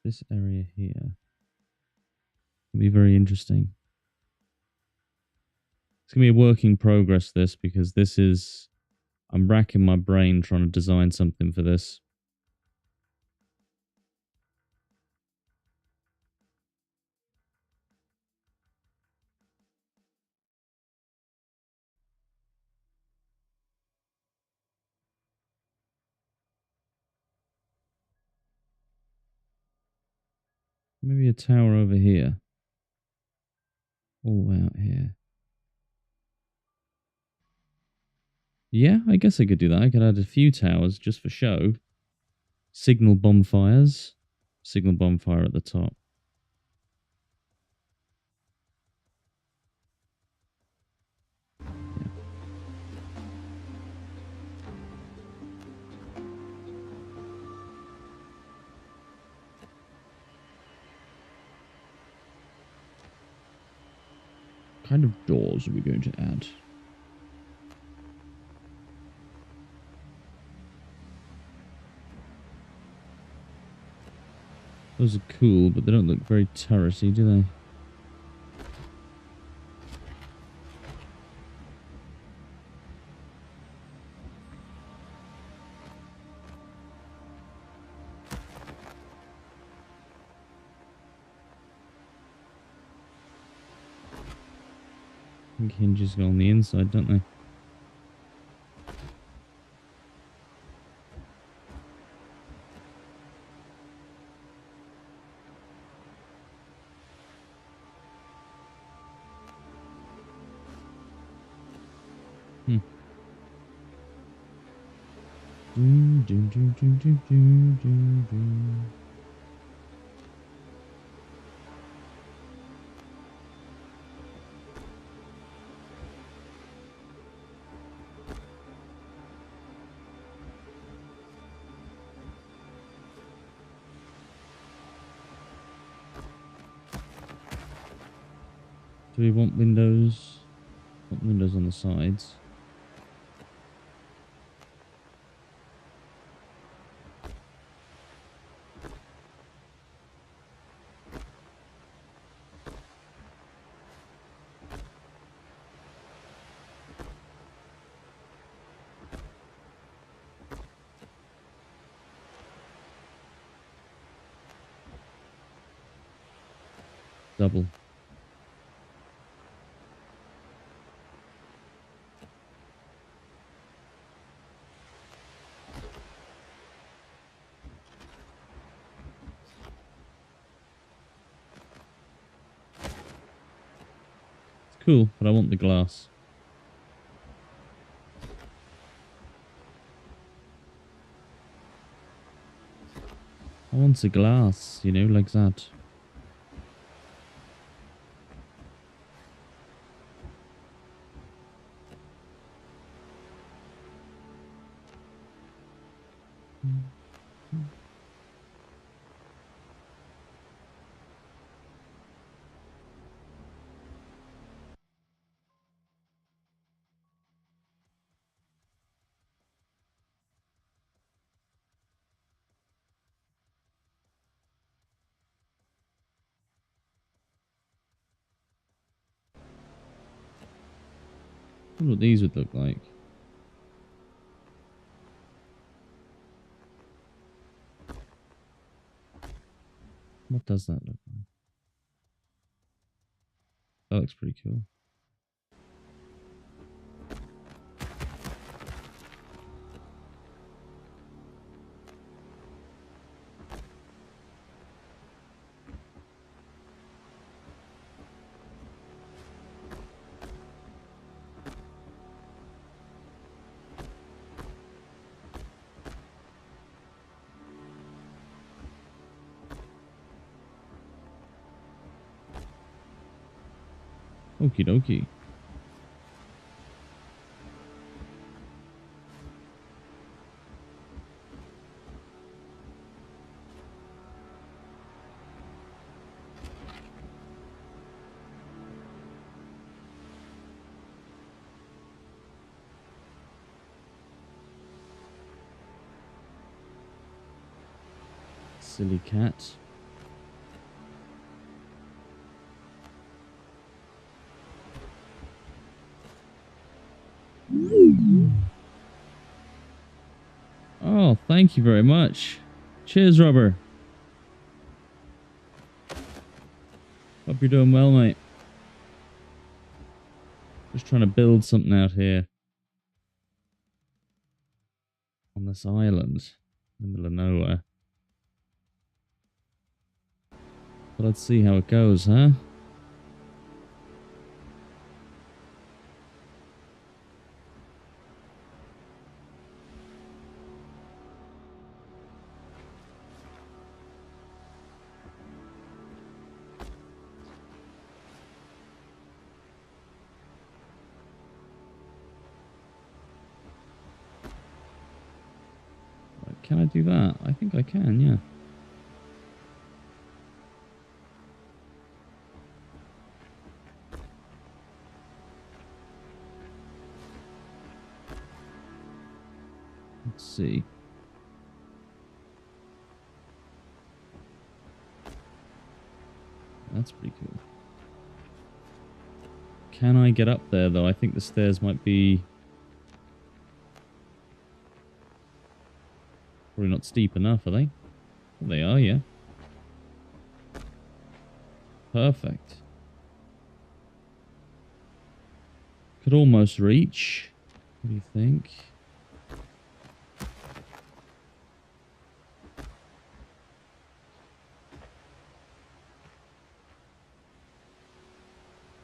This area here will be very interesting. It's going to be a work in progress, this, because this is... I'm racking my brain trying to design something for this. Maybe a tower over here. All the way out here. Yeah, I guess I could do that. I could add a few towers just for show. Signal bonfires. Signal bonfire at the top. Yeah. What kind of doors are we going to add? Those are cool, but they don't look very turrety, do they? I think hinges go on the inside, don't they? Hmm. Do we want windows? Want windows on the sides? Double. It's cool, but I want the glass. I want the glass, you know, like that. wonder what these would look like. What does that look like? That looks pretty cool. Okie dokie. Silly cat. Oh, thank you very much. Cheers, Rubber. Hope you're doing well, mate. Just trying to build something out here. On this island. In the middle of nowhere. But let's see how it goes, huh? Can I do that? I think I can, yeah. Let's see. That's pretty cool. Can I get up there, though? I think the stairs might be... probably not steep enough, are they? Well, they are, yeah. Perfect. Could almost reach. What do you think?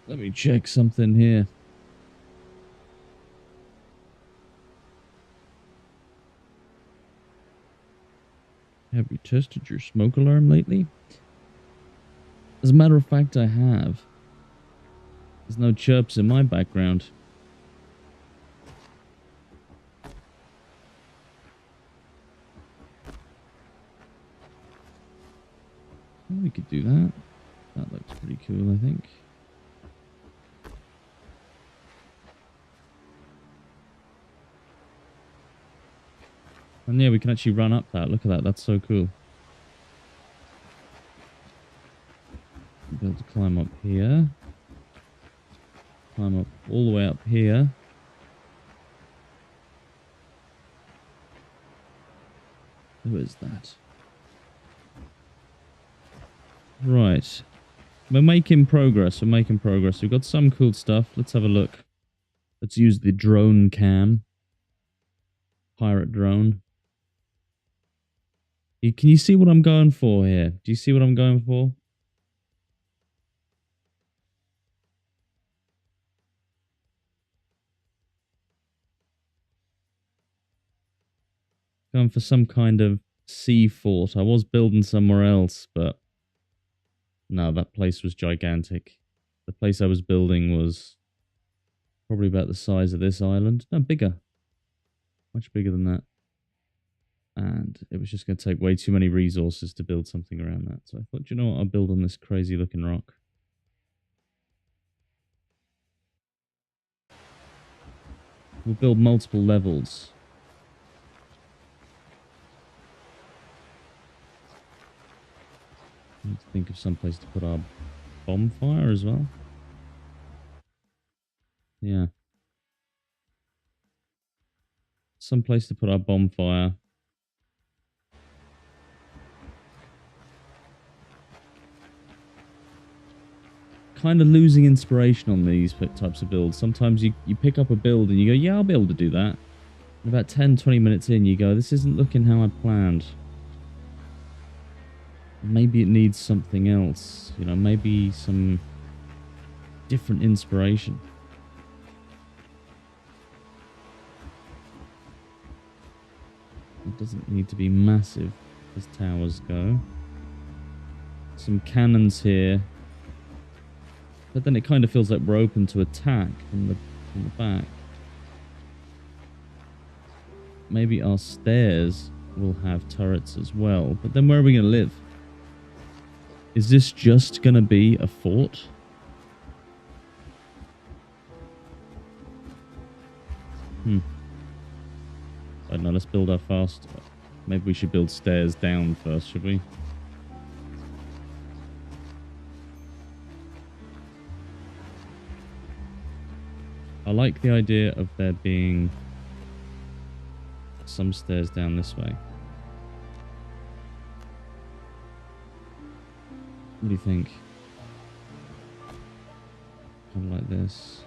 Let me check something here. Have you tested your smoke alarm lately? As a matter of fact, I have. There's no chirps in my background. Well, we could do that. That looks pretty cool, I think. And yeah, we can actually run up that. Look at that. That's so cool. Be able to climb up here. Climb up all the way up here. Who is that? Right. We're making progress. We're making progress. We've got some cool stuff. Let's have a look. Let's use the drone cam. Pirate drone. Can you see what I'm going for here? Do you see what I'm going for? Going for some kind of sea fort. I was building somewhere else, but no, that place was gigantic. The place I was building was probably about the size of this island. No, bigger. Much bigger than that. And it was just going to take way too many resources to build something around that. So I thought, you know what, I'll build on this crazy looking rock. We'll build multiple levels. Need to think of some place to put our bonfire as well. Yeah. some place to put our bonfire. Kind of losing inspiration on these types of builds. Sometimes you pick up a build and you go, yeah, I'll be able to do that. And about 10, 20 minutes in, you go, this isn't looking how I planned. Maybe it needs something else. You know, maybe some different inspiration. It doesn't need to be massive as towers go. Some cannons here. But then it kind of feels like we're open to attack from the back. Maybe our stairs will have turrets as well. But then where are we going to live? Is this just going to be a fort? I don't know, let's build our fast. Maybe we should build stairs down first, should we? I like the idea of there being some stairs down this way. What do you think? Kind of like this.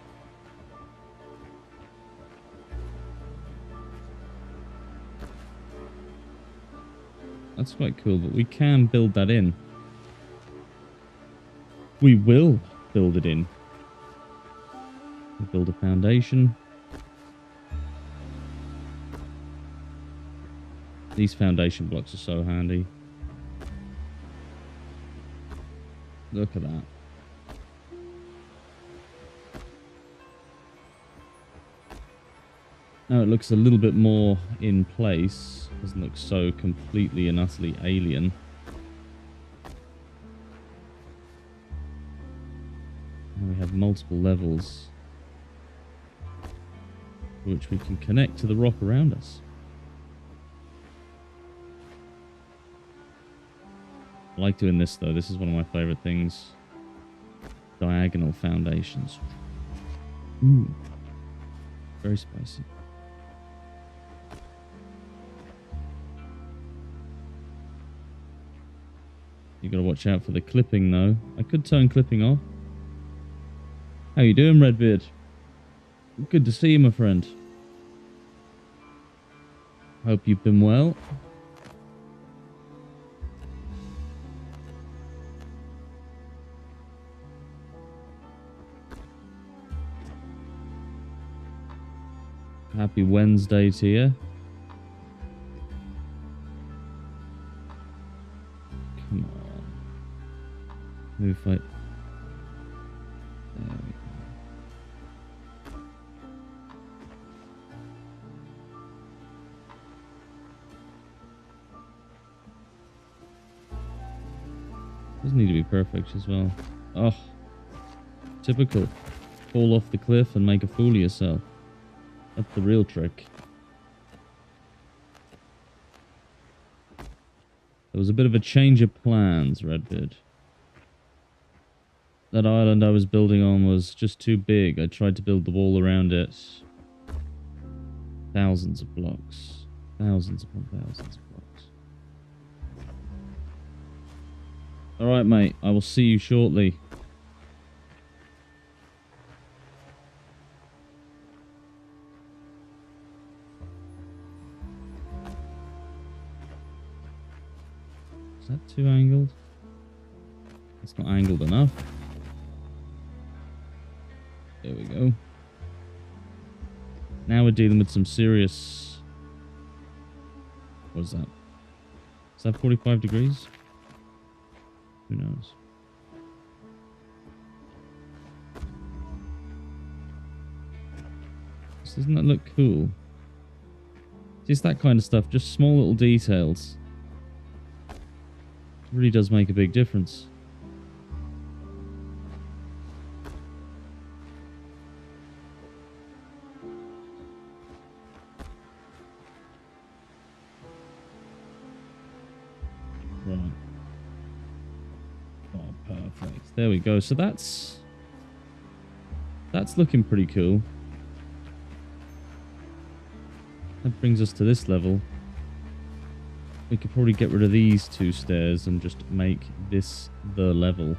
That's quite cool, but we can build that in. We will build it in. We build a foundation. These foundation blocks are so handy. Look at that. Now it looks a little bit more in place. Doesn't look so completely and utterly alien. Now we have multiple levels which we can connect to the rock around us. I like doing this though. This is one of my favorite things. Diagonal foundations. Ooh. Very spicy. You gotta watch out for the clipping though. I could turn clipping off. How you doing, Redbeard? Good to see you, my friend. Hope you've been well. Happy Wednesday to you. Come on. Move fight. There we go. Doesn't need to be perfect as well. Oh, typical. Fall off the cliff and make a fool of yourself. That's the real trick. There was a bit of a change of plans, Redbeard. That island I was building on was just too big. I tried to build the wall around it. Thousands of blocks. Thousands upon thousands of blocks. Alright, mate. I will see you shortly. Is that too angled? It's not angled enough. There we go. Now we're dealing with some serious... What is that? Is that 45 degrees? Who knows? Doesn't that look cool? It's that kind of stuff, just small little details. It really does make a big difference. Right. Oh, perfect. There we go. So that's looking pretty cool. That brings us to this level. We could probably get rid of these 2 stairs and just make this the level.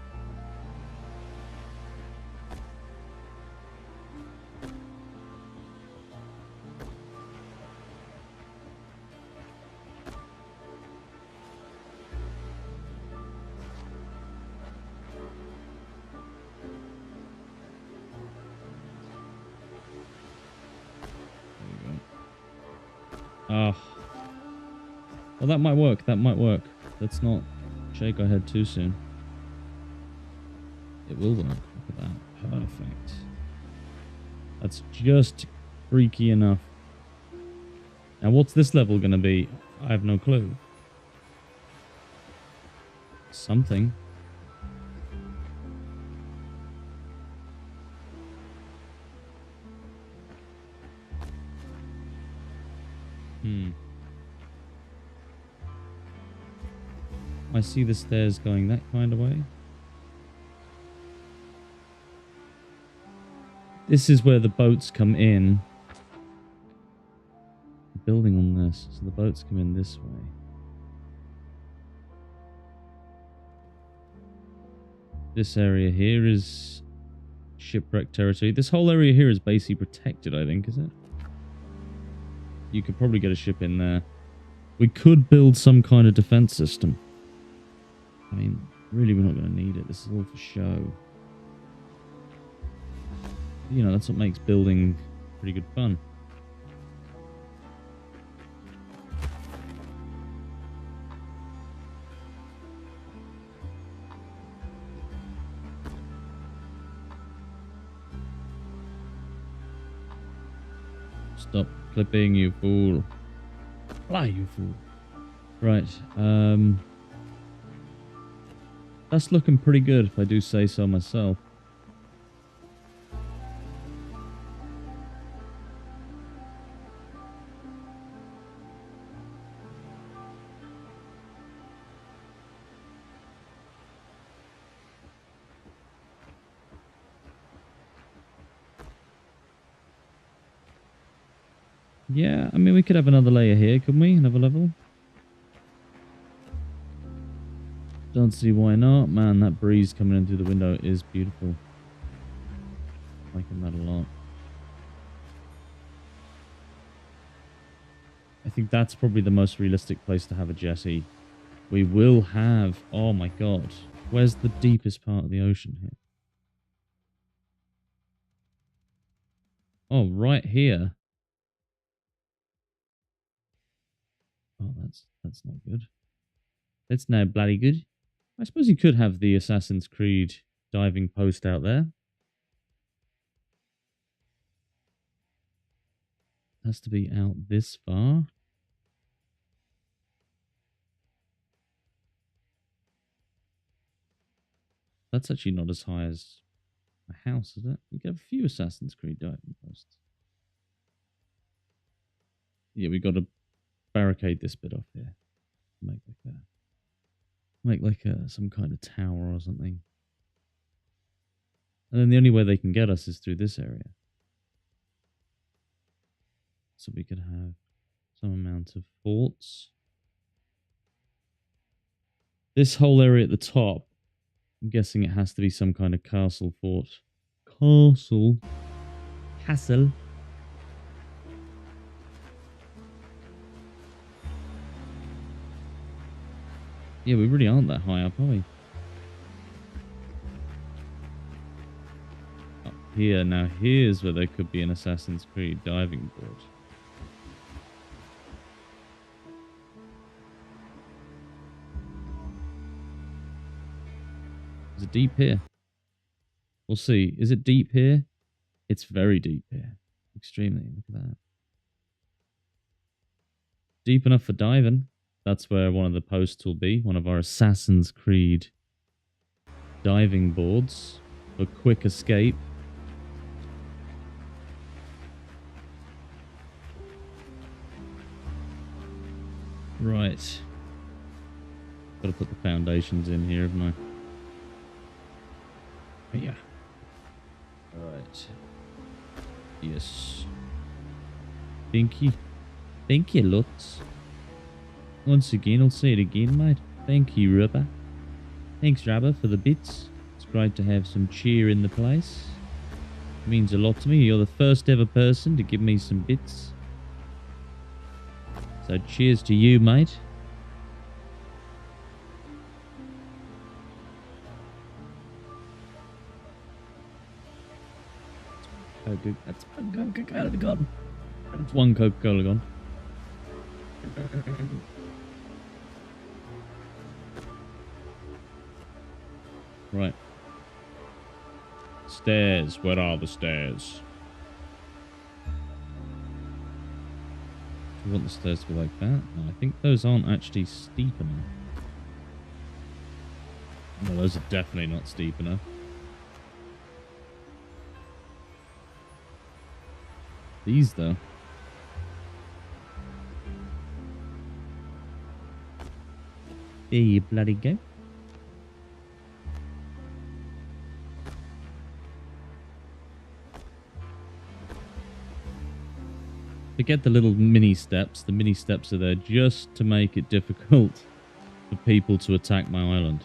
Oh. Well, that might work. That might work. Let's not shake our head too soon. It will work. Look at that. Perfect. That's just freaky enough. Now, what's this level going to be? I have no clue. Something. I see the stairs going that kind of way. This is where the boats come in. Building on this, so the boats come in this way. This area here is shipwreck territory. This whole area here is basically protected, I think, is it? You could probably get a ship in there. We could build some kind of defense system. I mean, really, we're not going to need it. This is all for show. You know, that's what makes building pretty good fun. Stop clipping, you fool. Fly, you fool. Right, that's looking pretty good, if I do say so myself. Yeah, I mean, we could have another layer here, couldn't we? Another level? Don't see why not. Man, that breeze coming in through the window is beautiful. Liking that a lot. I think that's probably the most realistic place to have a jetty. We will have... Oh my god. Where's the deepest part of the ocean here? Oh, right here. Oh, that's not good. That's no bloody good. I suppose you could have the Assassin's Creed diving post out there. Has to be out this far. That's actually not as high as a house, is it? You can have a few Assassin's Creed diving posts. Yeah, we got to barricade this bit off here. Make like a some kind of tower or something. And then the only way they can get us is through this area. So we could have some amount of forts. This whole area at the top, I'm guessing it has to be some kind of castle fort. Castle. Yeah, we really aren't that high up, are we? Up here. Now here's where there could be an Assassin's Creed diving board. Is it deep here? We'll see. Is it deep here? It's very deep here. Extremely. Look at that. Deep enough for diving. That's where one of the posts will be. One of our Assassin's Creed diving boards for quick escape. Right. Got to put the foundations in here, haven't I? Yeah. Alright. Yes. Pinky. Thank you, Lutz. Once again, I'll say it again, mate. Thank you, Rubber. Thanks, Rubber, for the bits. It's great to have some cheer in the place. It means a lot to me. You're the first ever person to give me some bits. So cheers to you, mate. That's one Coca-Cola gone. That's one Coca-Cola gone. Right. Stairs. Where are the stairs? Do you want the stairs to be like that? No, I think those aren't actually steep enough. No, those are definitely not steep enough. These, though. There you bloody go. Forget the little mini steps. The mini steps are there just to make it difficult for people to attack my island.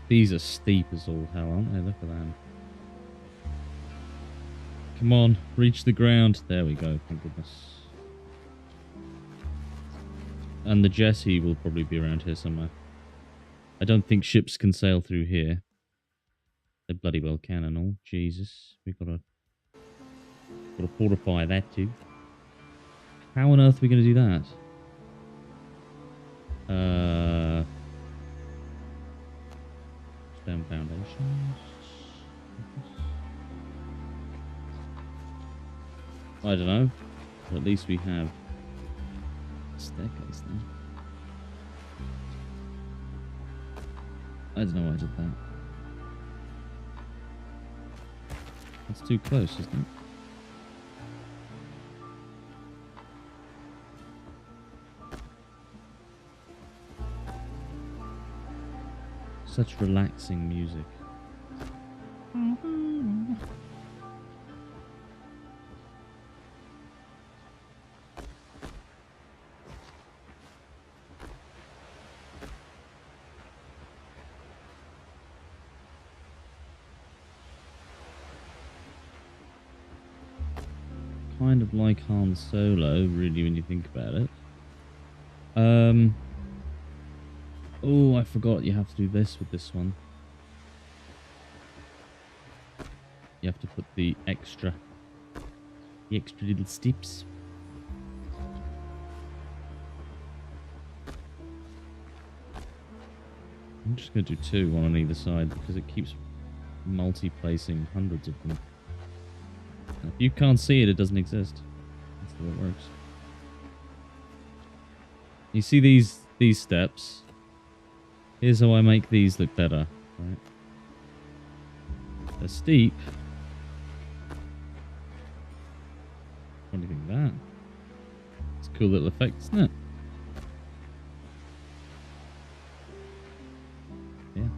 These are steep as all hell, aren't they? Look at them. Come on, reach the ground. There we go, thank goodness. And the jetty will probably be around here somewhere. I don't think ships can sail through here. They bloody well can and all. Jesus. We've got to fortify that too. How on earth are we going to do that? Stone foundations. I don't know. But at least we have a staircase now. I don't know why I did that. That's too close, isn't it? Such relaxing music. Kind of like Han Solo, really, when you think about it. Oh, I forgot you have to do this with this one. You have to put the extra little steps. I'm just going to do 2, one on either side, because it keeps multi-placing hundreds of them. If you can't see it, it doesn't exist. That's the way it works. You see these steps? Here's how I make these look better. Right? They're steep. What do you think of that? It's a cool little effect, isn't it? Yeah.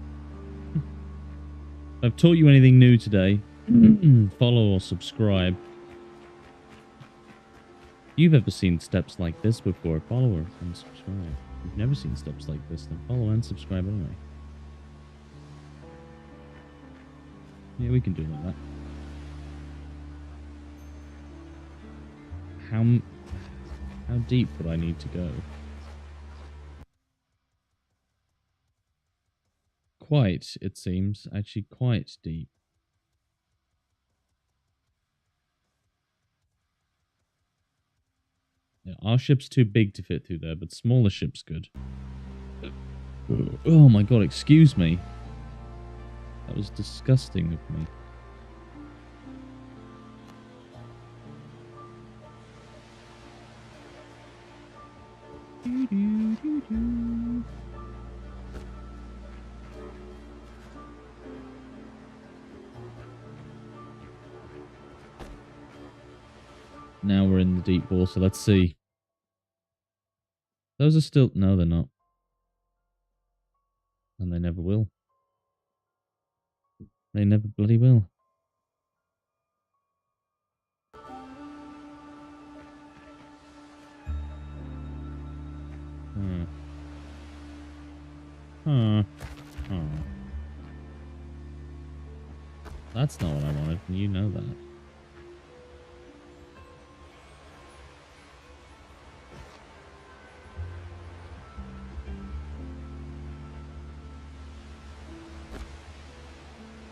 If I've taught you anything new today, follow or subscribe. If you've ever seen steps like this before, follow or subscribe. If you've never seen steps like this, then follow and subscribe anyway. Yeah, we can do like that. How deep would I need to go? Quite, it seems. Actually, quite deep. Yeah, our ship's too big to fit through there, but smaller ship's good. Oh my god, excuse me. That was disgusting of me. Now we're in the deep water. Let's see. Those are still... No, they're not. And they never will. They never bloody will. Huh. Oh. That's not what I wanted, and you know that.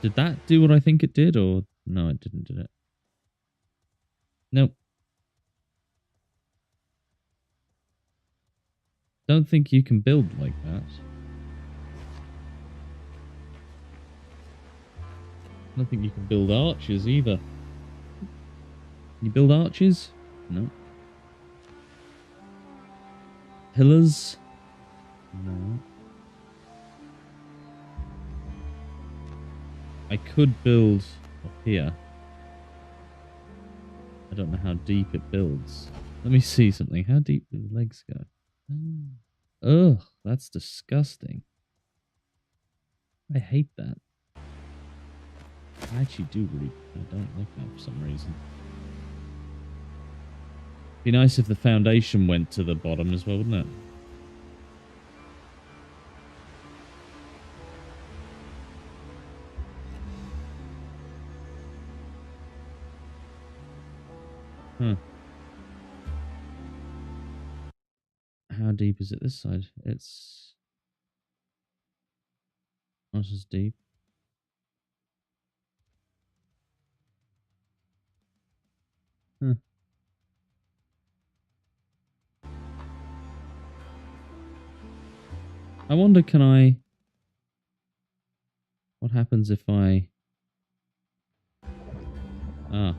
Did that do what I think it did, or no, it didn't, did it? Nope. Don't think you can build like that. I don't think you can build arches either. Can you build arches? No. Pillars? No. I could build up here. I don't know how deep it builds. Let me see something. How deep do the legs go? Ugh, that's disgusting. I hate that. I actually do really... I don't like that for some reason. Be nice if the foundation went to the bottom as well, wouldn't it? Huh. How deep is it this side? It's not as deep. Huh. I wonder, can I... What happens if I... Ah.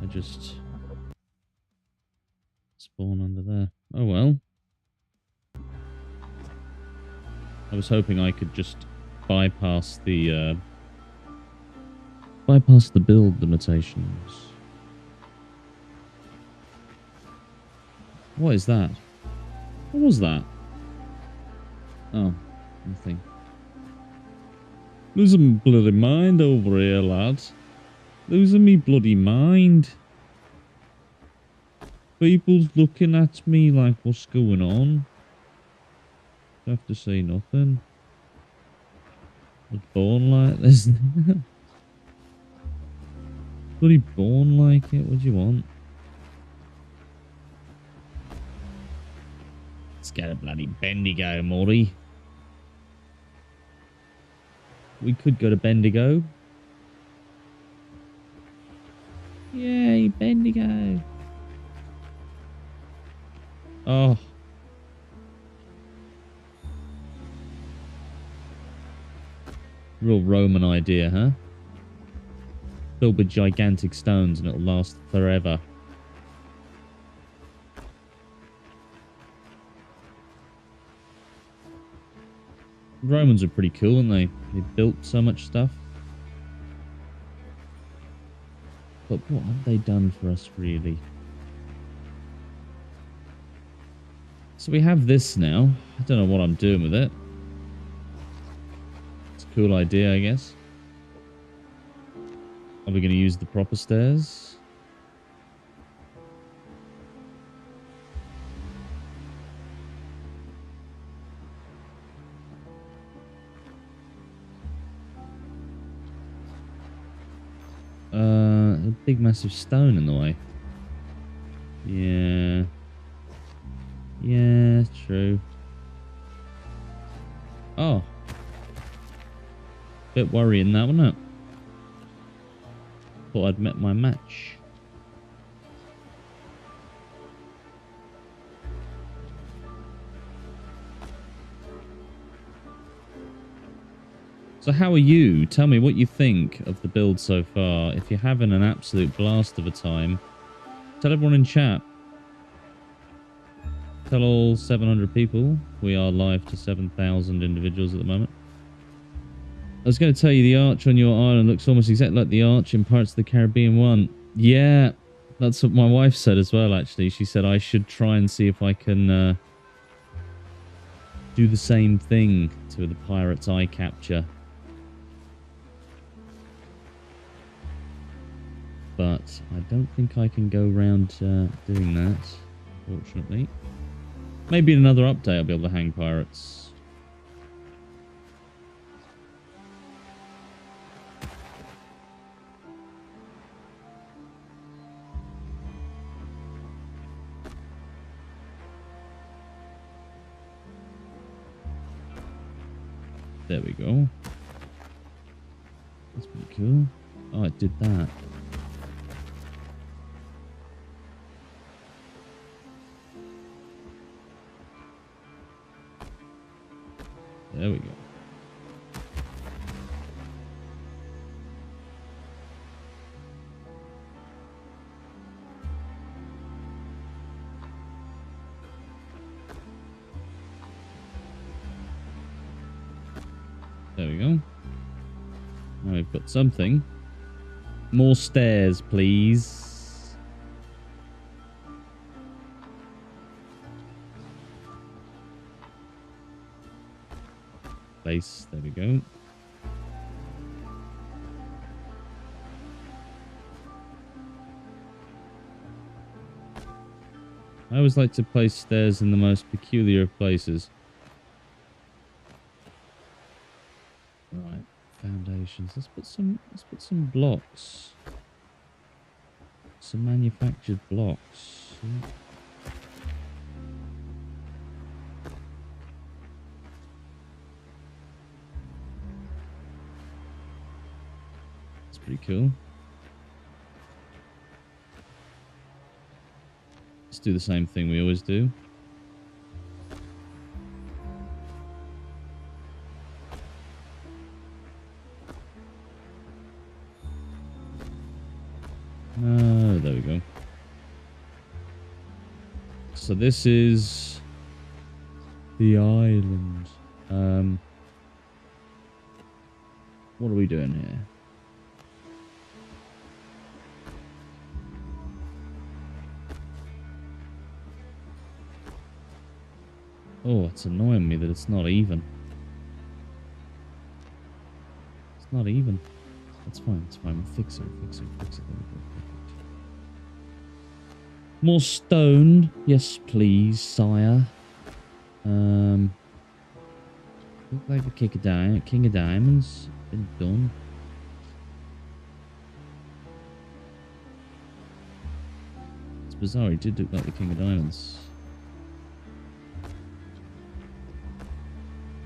I just... spawn under there. Oh well. I was hoping I could just bypass the build limitations. What is that? What was that? Oh, nothing. Losing my bloody mind over here, lad. Losing me bloody mind. People's looking at me like, what's going on? Don't have to say nothing. I was born like this. Bloody born like it. What do you want? Let's get a bloody Bendigo, Maury. We could go to Bendigo. Yay, Bendigo. Oh. Real Roman idea, huh? Filled with gigantic stones and it'll last forever. The Romans are pretty cool, aren't they? They built so much stuff. But what have they done for us, really? So we have this now. I don't know what I'm doing with it. It's a cool idea, I guess. Are we going to use the proper stairs? A big massive stone in the way. Yeah. Yeah, true. Oh. Bit worrying that, wasn't it? Thought I'd met my match. So how are you? Tell me what you think of the build so far. If you're having an absolute blast of a time, tell everyone in chat. Tell all 700 people. We are live to 7,000 individuals at the moment. I was going to tell you the arch on your island looks almost exactly like the arch in Pirates of the Caribbean 1. Yeah, that's what my wife said as well, actually. She said I should try and see if I can do the same thing to the Pirate's eye capture. But I don't think I can go around doing that, fortunately. Maybe in another update I'll be able to hang pirates. There we go. That's pretty cool. Oh, it did that. There we go. There we go. Now we've got something. More stairs, please. Place. There we go. I always like to place stairs in the most peculiar of places. Right. Foundations. Let's put some blocks. Some manufactured blocks. That's pretty cool. Let's do the same thing we always do. There we go. So this is the island. What are we doing here? Oh, it's annoying me that it's not even. It's not even. That's fine. It's fine. We'll fix it. We'll fix it. We'll fix it. There we go. Perfect. More stone. Yes, please, sire. Look like the King of Diamonds. Been done. It's bizarre. He did look like the King of Diamonds.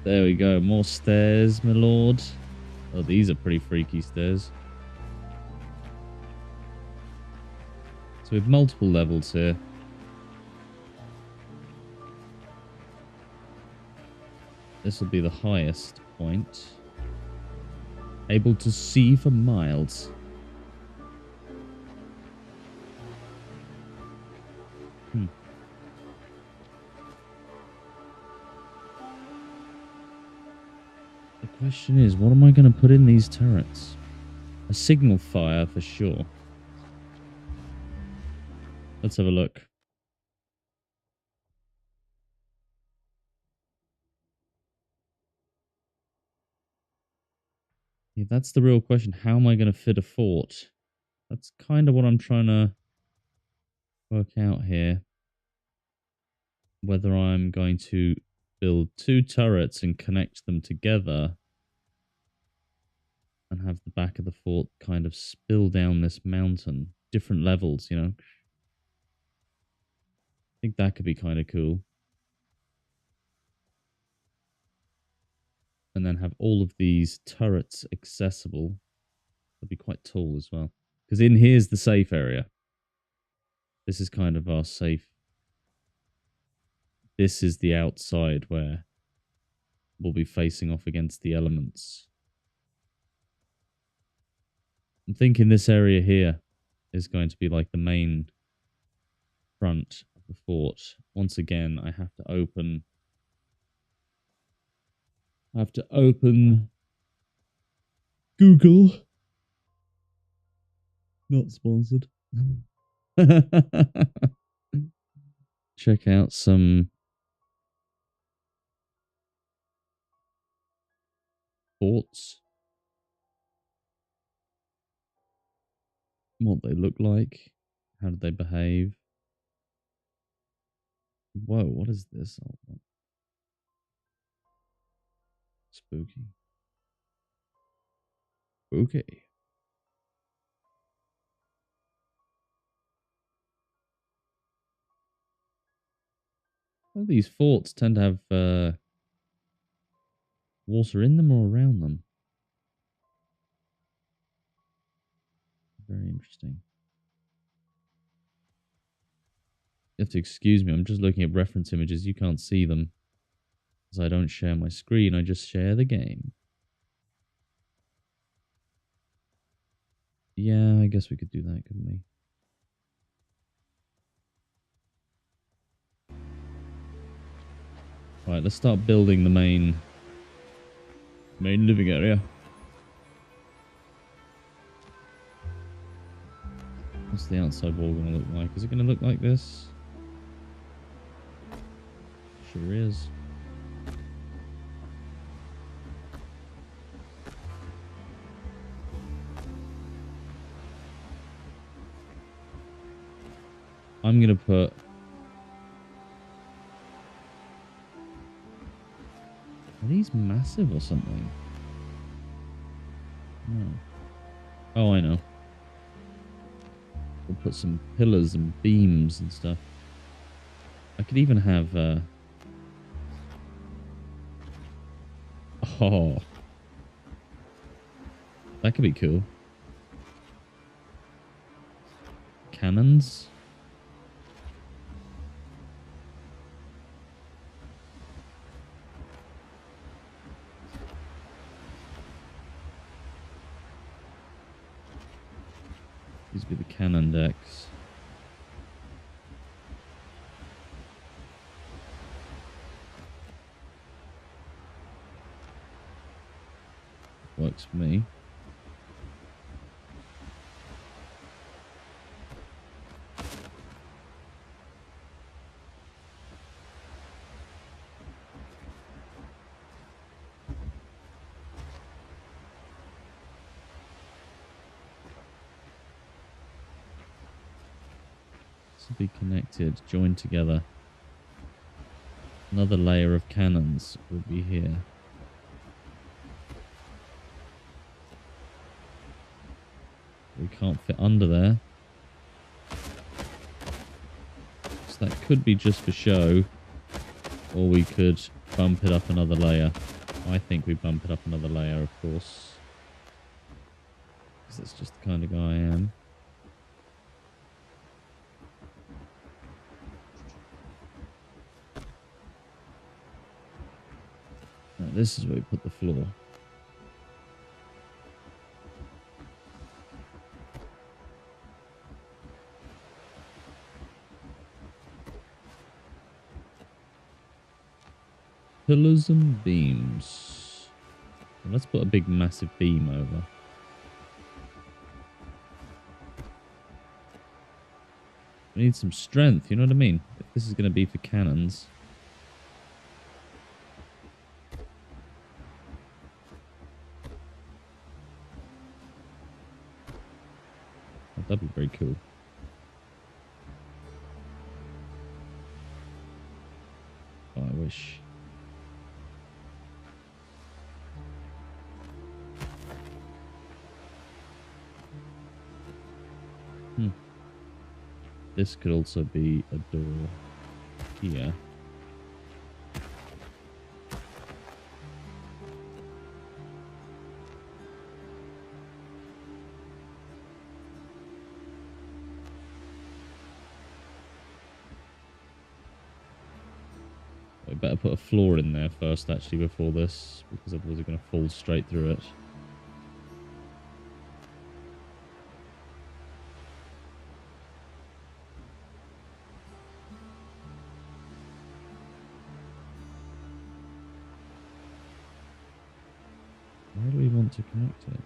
There we go. More stairs, my lord. Oh, these are pretty freaky stairs. So we have multiple levels here. This will be the highest point. Able to see for miles. The question is, what am I going to put in these turrets? A signal fire for sure. Let's have a look. Yeah, that's the real question. How am I going to fit a fort? That's kind of what I'm trying to work out here. Whether I'm going to build 2 turrets and connect them together and have the back of the fort kind of spill down this mountain. Different levels, you know. I think that could be kind of cool. And then have all of these turrets accessible. That'd be quite tall as well. Because in here's the safe area. This is kind of our safe. This is the outside where we'll be facing off against the elements. I'm thinking this area here is going to be like the main front of the fort. Once again, I have to open Google. Not sponsored. Check out some forts. What they look like. How do they behave? Whoa, what is this? Oh, spooky. Okay. Well, these forts tend to have water in them or around them. Very interesting. You have to excuse me, I'm just looking at reference images. You can't see them. Because I don't share my screen, I just share the game. Yeah, I guess we could do that, couldn't we? Right, let's start building the main living area. What's the outside wall going to look like? Is it going to look like this? Sure is. I'm going to put... Are these massive or something? No. Oh, I know. We'll put some pillars and beams and stuff. I could even have... Oh. That could be cool. Cannons? These would be the cannon decks. Works for me. This will be connected, joined together. Another layer of cannons will be here. We can't fit under there. So that could be just for show. Or we could bump it up another layer. I think we bump it up another layer, of course. Because that's just the kind of guy I am. Now, this is where we put the floor. Pillars and beams. Well, let's put a big massive beam over. We need some strength, you know what I mean? If this is going to be for cannons. Oh, that'd be very cool. Oh, I wish. This could also be a door here. We better put a floor in there first, actually, before this, because otherwise we're going to fall straight through it. Where do we want to connect it?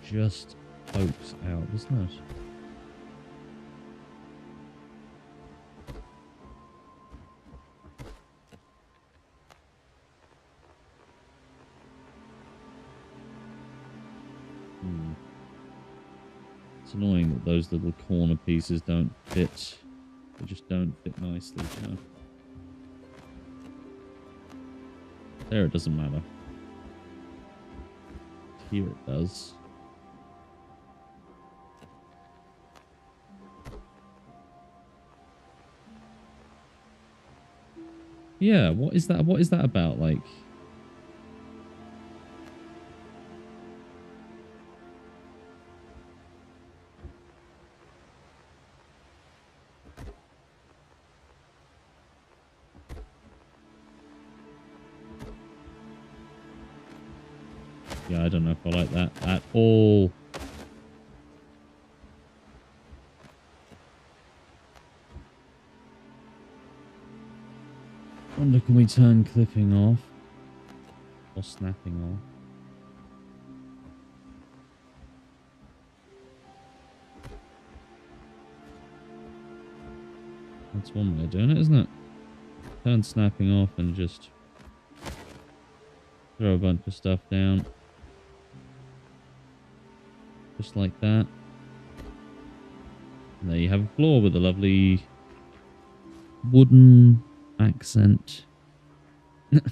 Just pokes out, doesn't it? It's annoying that those little corner pieces don't fit. They just don't fit nicely, you know. There it doesn't matter. Here it does. Yeah, what is that? What is that about? Like, yeah, I don't know if I like that at all. Wonder, can we turn clipping off or snapping off? That's one way of doing it, isn't it? Turn snapping off and just throw a bunch of stuff down. Just like that. And there you have a floor with a lovely wooden accent. Could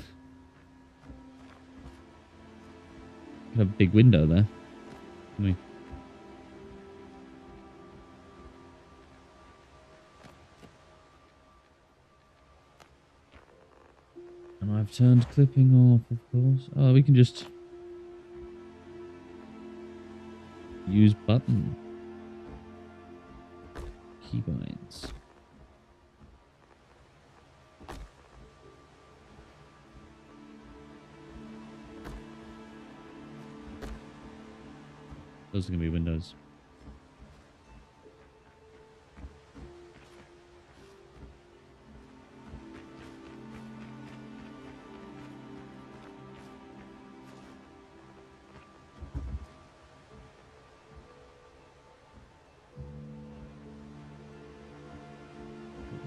have a big window there. Can we? And I've turned clipping off, of course. Oh, we can just use button keybinds. Those are going to be windows.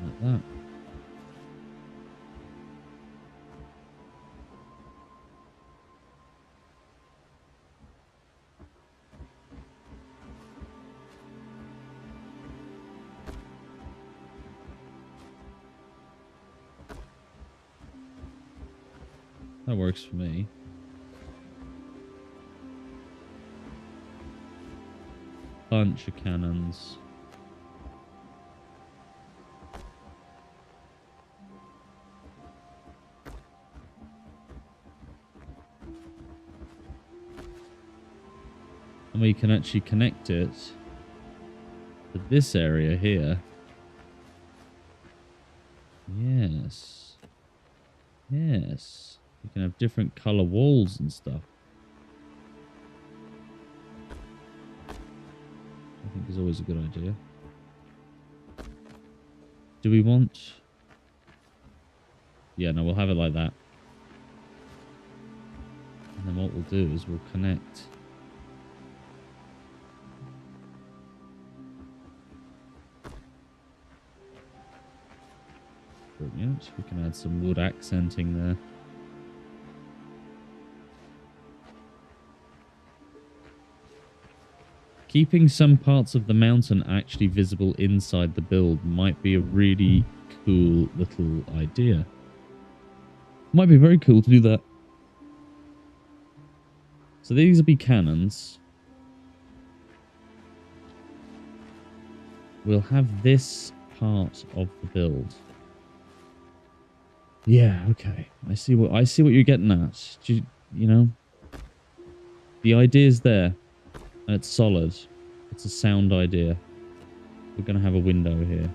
Like that. That works for me. Bunch of cannons. And we can actually connect it to this area here. Yes. Yes. You can have different color walls and stuff. I think is always a good idea. Do we want... Yeah, no, we'll have it like that. And then what we'll do is we'll connect... Brilliant. We can add some wood accenting there. Keeping some parts of the mountain actually visible inside the build might be a really cool little idea. Might be very cool to do that. So these will be cannons. We'll have this part of the build. Yeah, okay. I see what you're getting at. You know, the idea's there, and it's solid. It's a sound idea. We're gonna have a window here.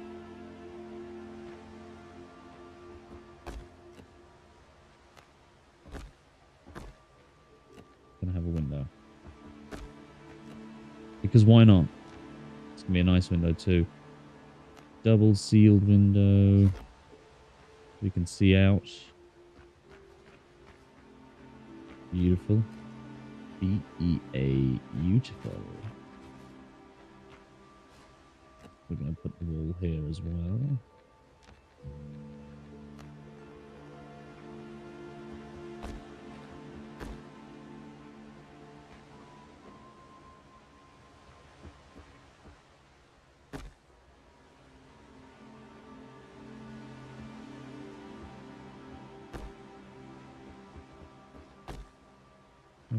Gonna have a window because why not? It's gonna be a nice window too. Double sealed window. We can see out. Beautiful. B-E-A, beautiful. we're going to put the wall here as well.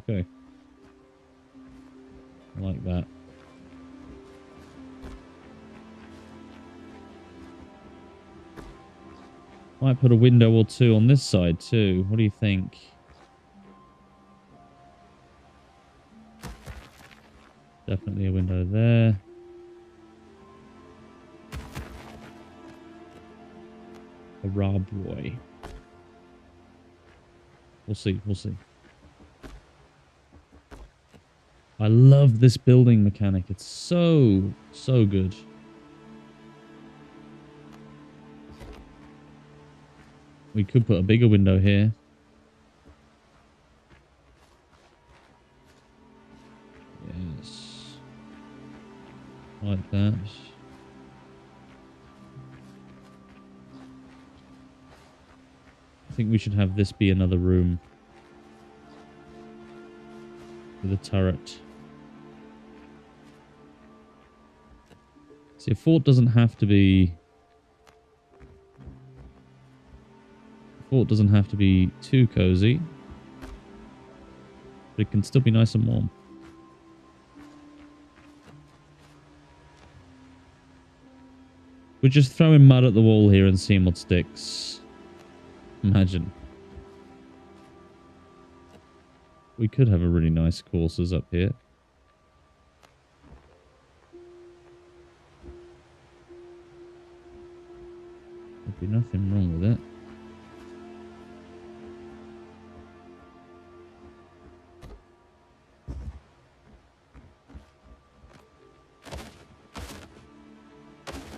Okay. I like that. Might put a window or two on this side too. What do you think? Definitely a window there. A Rob Roy. We'll see. We'll see. I love this building mechanic. It's so good. We could put a bigger window here. Yes. Like that. I think we should have this be another room. With a turret. See, a fort doesn't have to be... A fort doesn't have to be too cozy. But it can still be nice and warm. We're just throwing mud at the wall here and seeing what sticks. Imagine. We could have a really nice courses up here. There'd be nothing wrong with it.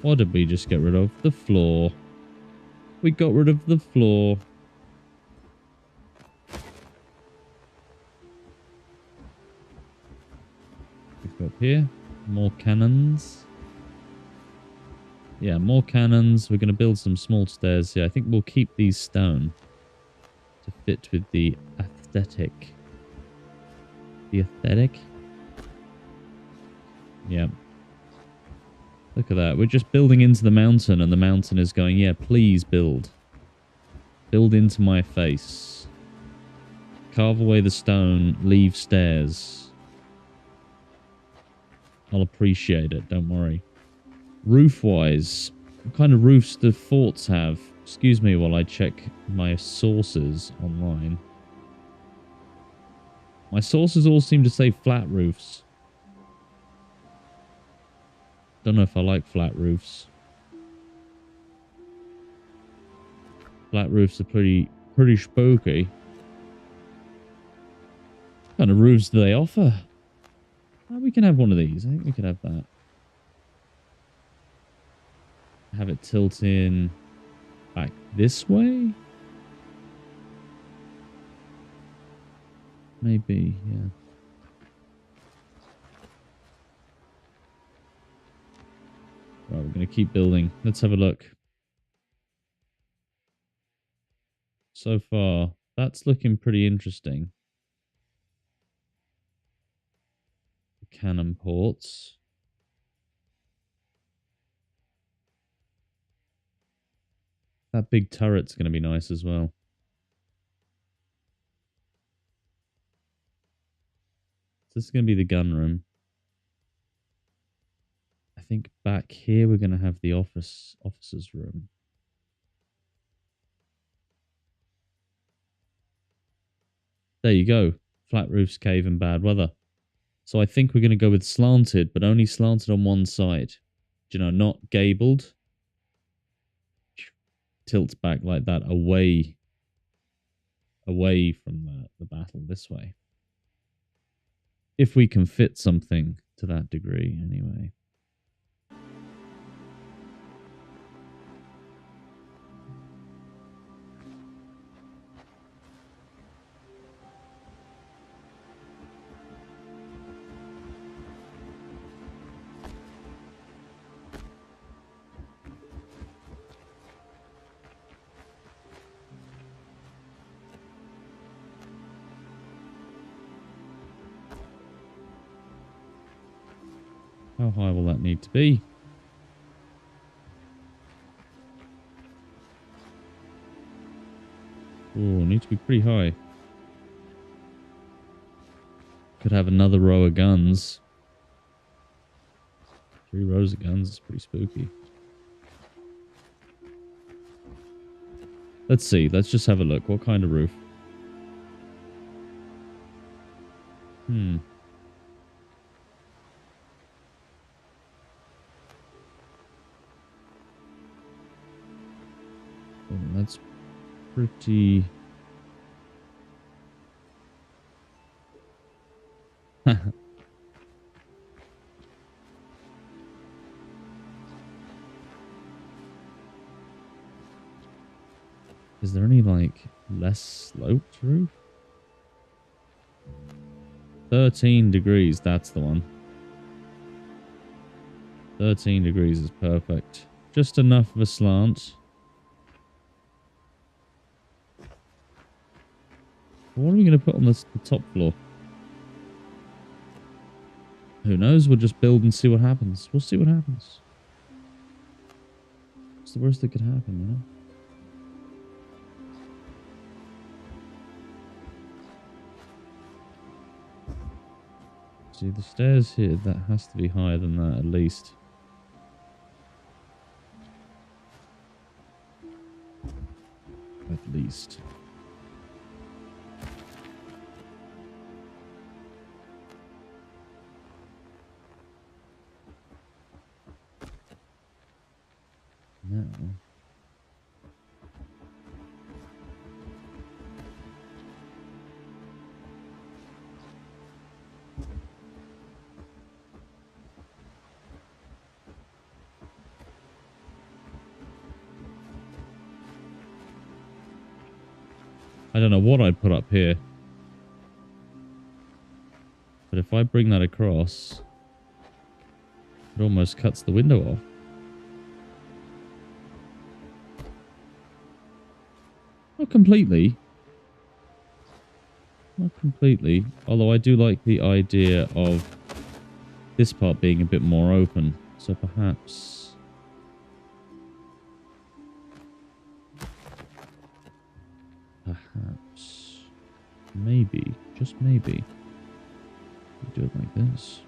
What did we just get rid of? The floor. We got rid of the floor. We've got here more cannons. Yeah, more cannons. We're going to build some small stairs here. I think we'll keep these stone to fit with the aesthetic. The aesthetic? Yeah. Look at that. We're just building into the mountain and the mountain is going, yeah, please build. Build into my face. Carve away the stone. Leave stairs. I'll appreciate it. Don't worry. Roof-wise, what kind of roofs do forts have? Excuse me while I check my sources online. My sources all seem to say flat roofs. Don't know if I like flat roofs. Flat roofs are pretty spooky. What kind of roofs do they offer? Oh, we can have one of these. I think we could have that. Have it tilt in back this way? Maybe, yeah. Right, we're going to keep building. Let's have a look. So far, that's looking pretty interesting. Cannon ports. That big turret's going to be nice as well. So this is going to be the gun room. I think back here we're going to have the officer's room. There you go. Flat roofs, cave, and bad weather. So I think we're going to go with slanted, but only slanted on one side. You know, not gabled. Tilts back like that away from the battle this way. If we can fit something to that degree, anyway. How high will that need to be? Oh, need to be pretty high. Could have another row of guns. 3 rows of guns is pretty spooky. Let's see. Let's just have a look. What kind of roof? Oh, that's pretty... Is there any, like, less sloped roof? 13 degrees, that's the one. 13 degrees is perfect. Just enough of a slant. What are we going to put on the top floor? Who knows? We'll just build and see what happens. We'll see what happens. What's the worst that could happen, you know? See, the stairs here, that has to be higher than that at least. At least. Now. I don't know what I'd put up here. But if I bring that across, it almost cuts the window off. Not completely. Not completely. Although I do like the idea of this part being a bit more open. So perhaps... Perhaps... Maybe. Just maybe. Do it like this.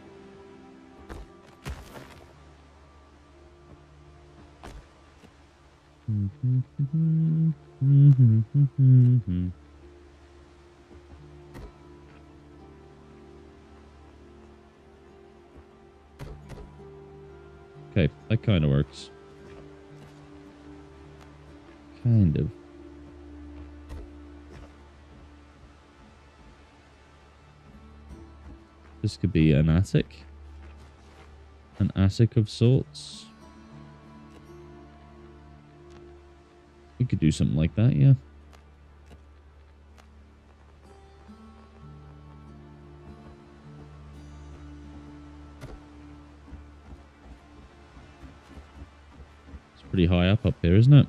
Okay, that kind of works. Kind of. This could be an attic. An attic of sorts. We could do something like that, yeah. It's pretty high up here, isn't it?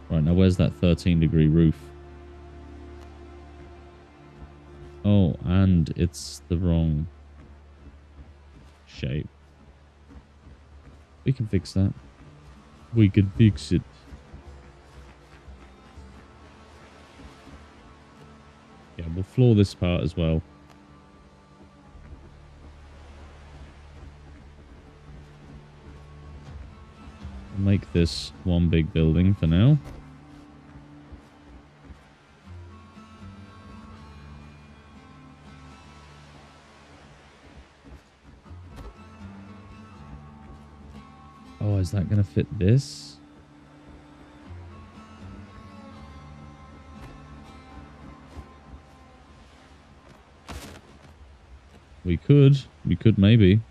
Right, now where's that 13-degree roof? Oh, and it's the wrong shape. We can fix that. We could fix it. Yeah, we'll floor this part as well. Make this one big building for now. Oh, is that going to fit this? We could. We could maybe.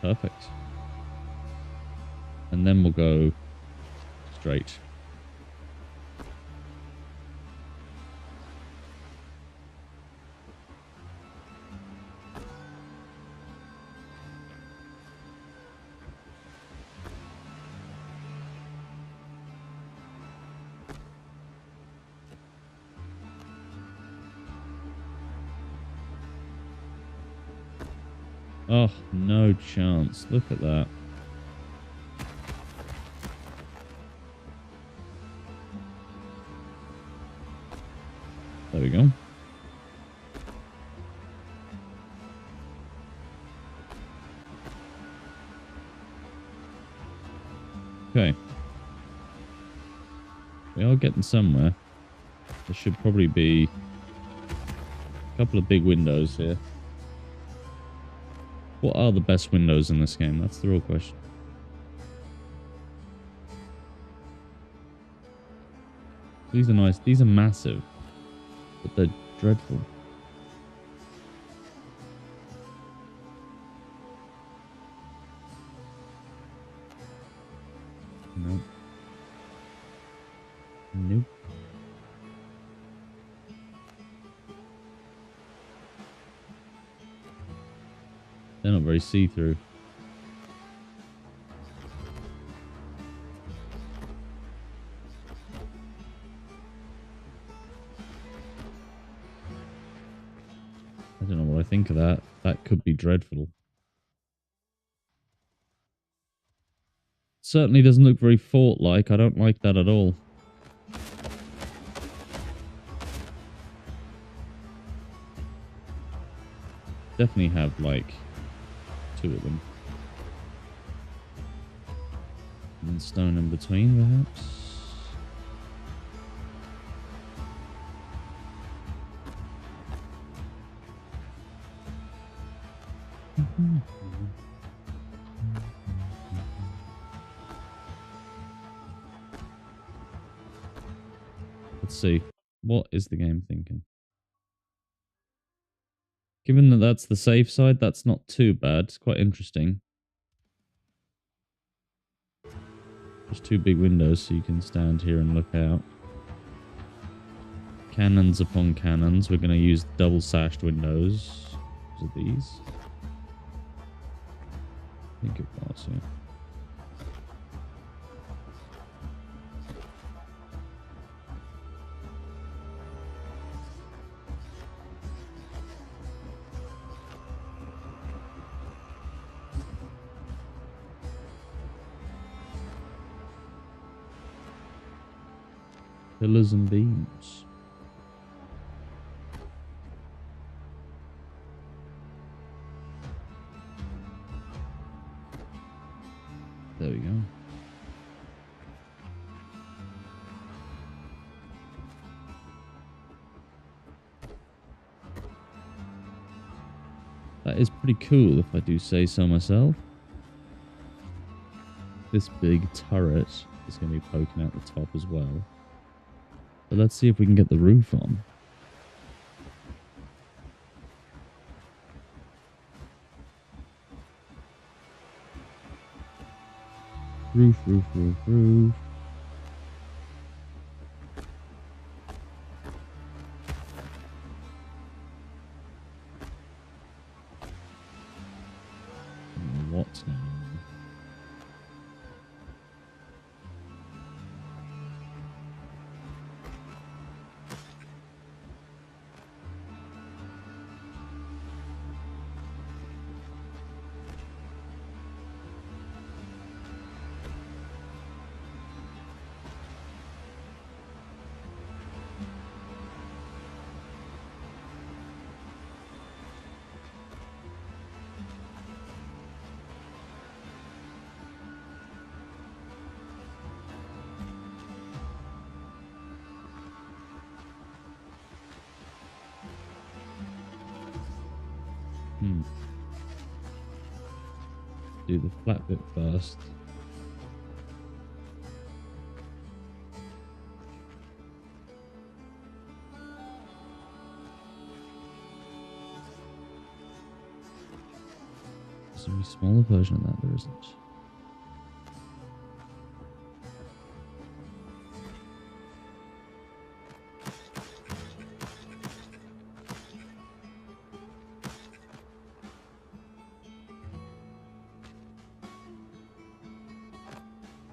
Perfect. And then we'll go straight. Oh, no chance. Look at that. There we go. Okay. We are getting somewhere. There should probably be a couple of big windows here. What are the best windows in this game? That's the real question. These are nice. These are massive. But they're dreadful. Nope. Nope. They're not very see-through. I don't know what I think of that. That could be dreadful. Certainly doesn't look very fort-like. I don't like that at all. Definitely have, like, 2 of them. And stone in between, perhaps. Let's see. What is the game thinking? Given that that's the safe side, that's not too bad. It's quite interesting. There's 2 big windows, so you can stand here and look out. Cannons upon cannons. We're going to use double-sashed windows. Are these? I think it was, yeah. Pillars and beams. There we go. That is pretty cool, if I do say so myself. This big turret is going to be poking out the top as well. But let's see if we can get the roof on. Roof, roof, roof, roof. What now? Do the flat bit first. There's a very smaller version of that, there isn't.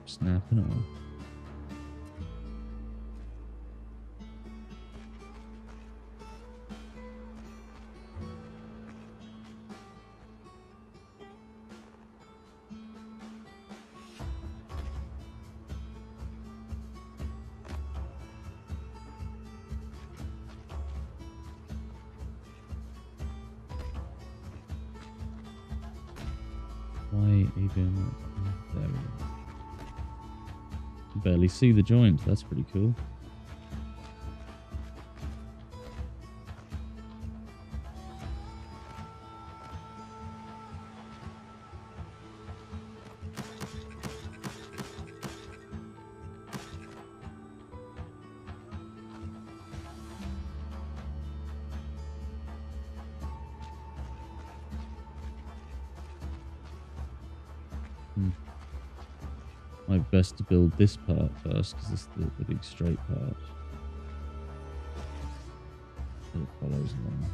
Snapping on. Why ABM? There we go. Barely see the joint. That's pretty cool. Might best to build this part first because it's the big straight part that it follows along.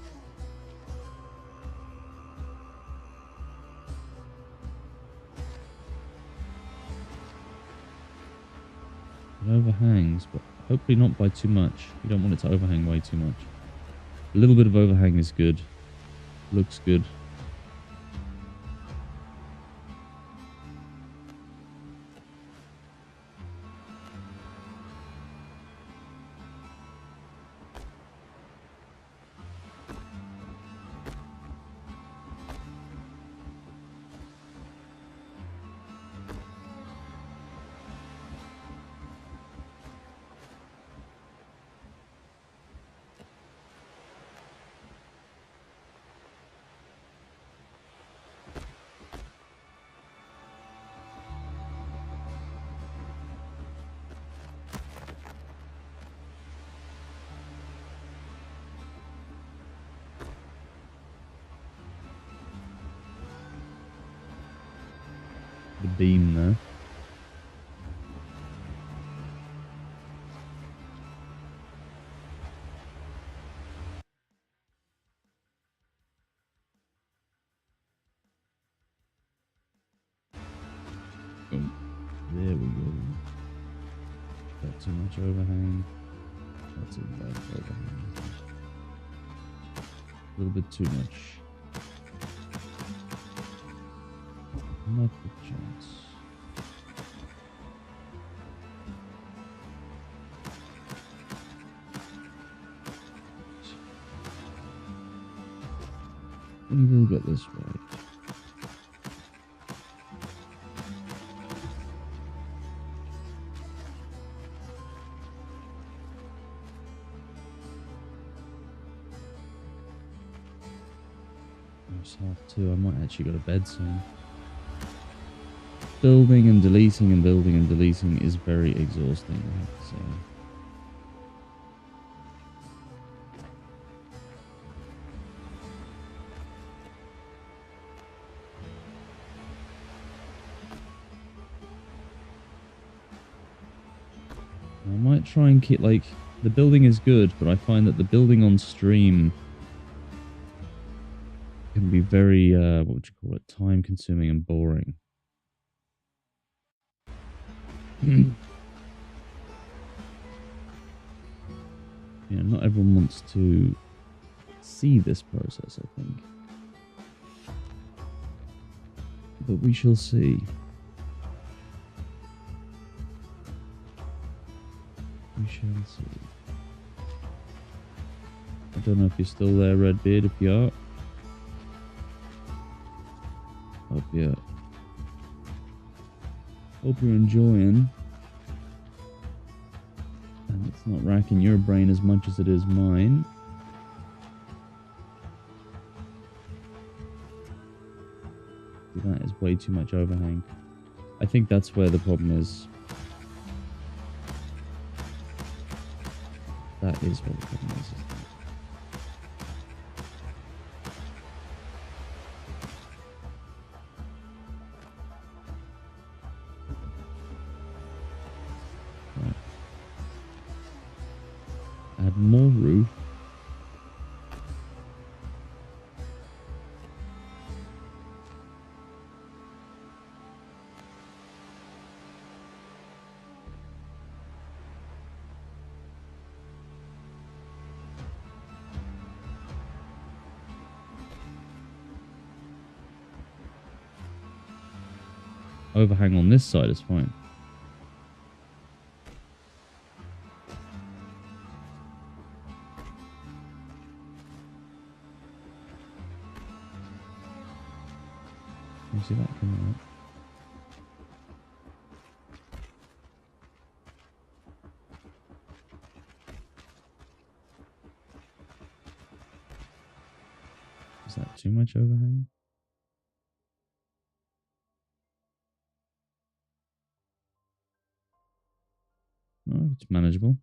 It overhangs, but hopefully not by too much. You don't want it to overhang way too much. A little bit of overhang is good. Looks good. The beam there. Oh, there we go. Got too much overhang. That's a bad overhang. A little bit too much. Not the chance. We will get this right. It's 2:30. I might actually go to bed soon. Building and deleting and building and deleting is very exhausting, I have to say. I might try and keep, like, the building is good, but I find that the building on stream can be very, what would you call it, time consuming and boring. Yeah, not everyone wants to see this process, I think. But we shall see. We shall see. I don't know if you're still there, Redbeard. If you are, hope you're enjoying. And it's not racking your brain as much as it is mine. That is way too much overhang. I think that's where the problem is. That is where the problem is. Right. Add more roof. Overhang on this side is fine. You see that coming up? Is that too much overhang? Oh, it's manageable.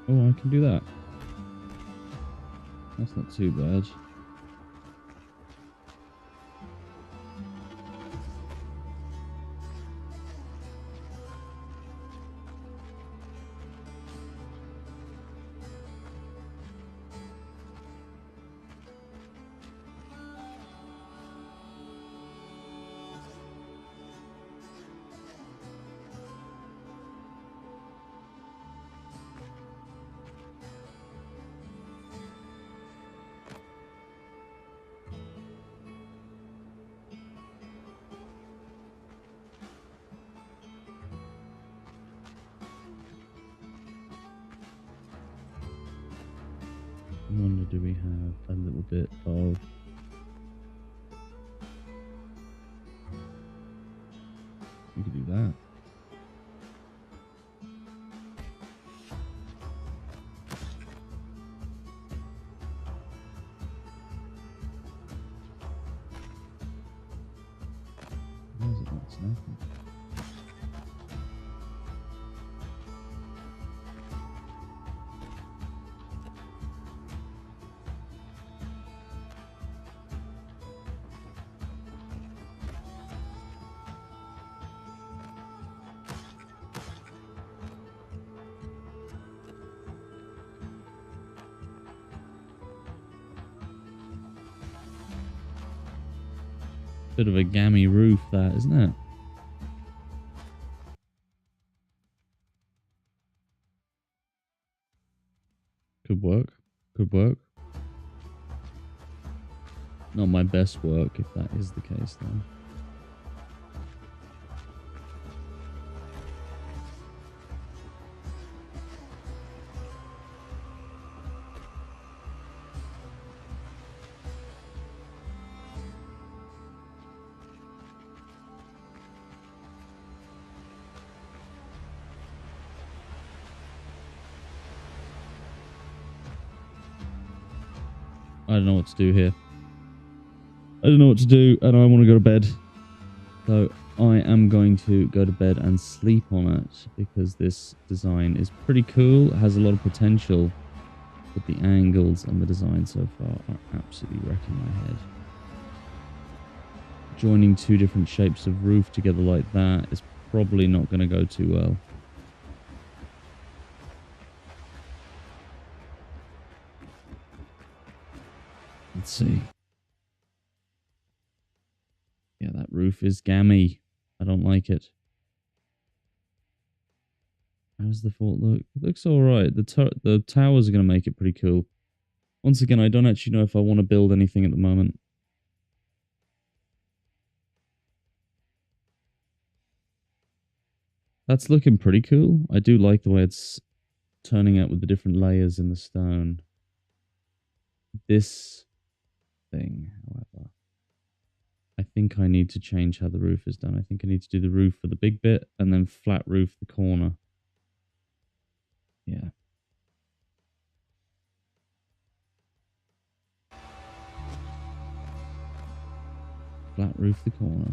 Oh, I can do that. That's not too bad. I wonder, do we have a little bit of... We could do that. Why is it not snapping? Bit of a gammy roof, that, isn't it? Could work. Could work. Not my best work, if that is the case, though. I don't know what to do here. I don't know what to do, and I want to go to bed. So I am going to go to bed and sleep on it, because this design is pretty cool. It has a lot of potential, but the angles and the design so far are absolutely wrecking my head. Joining two different shapes of roof together like that is probably not going to go too well. Let's see. Yeah, that roof is gammy. I don't like it. How's the fort look? It looks alright. The towers are going to make it pretty cool. Once again, I don't actually know if I want to build anything at the moment. That's looking pretty cool. I do like the way it's turning out with the different layers in the stone. This thing, however, I think I need to change how the roof is done. I think I need to do the roof for the big bit and then flat roof the corner. Yeah. Flat roof the corner.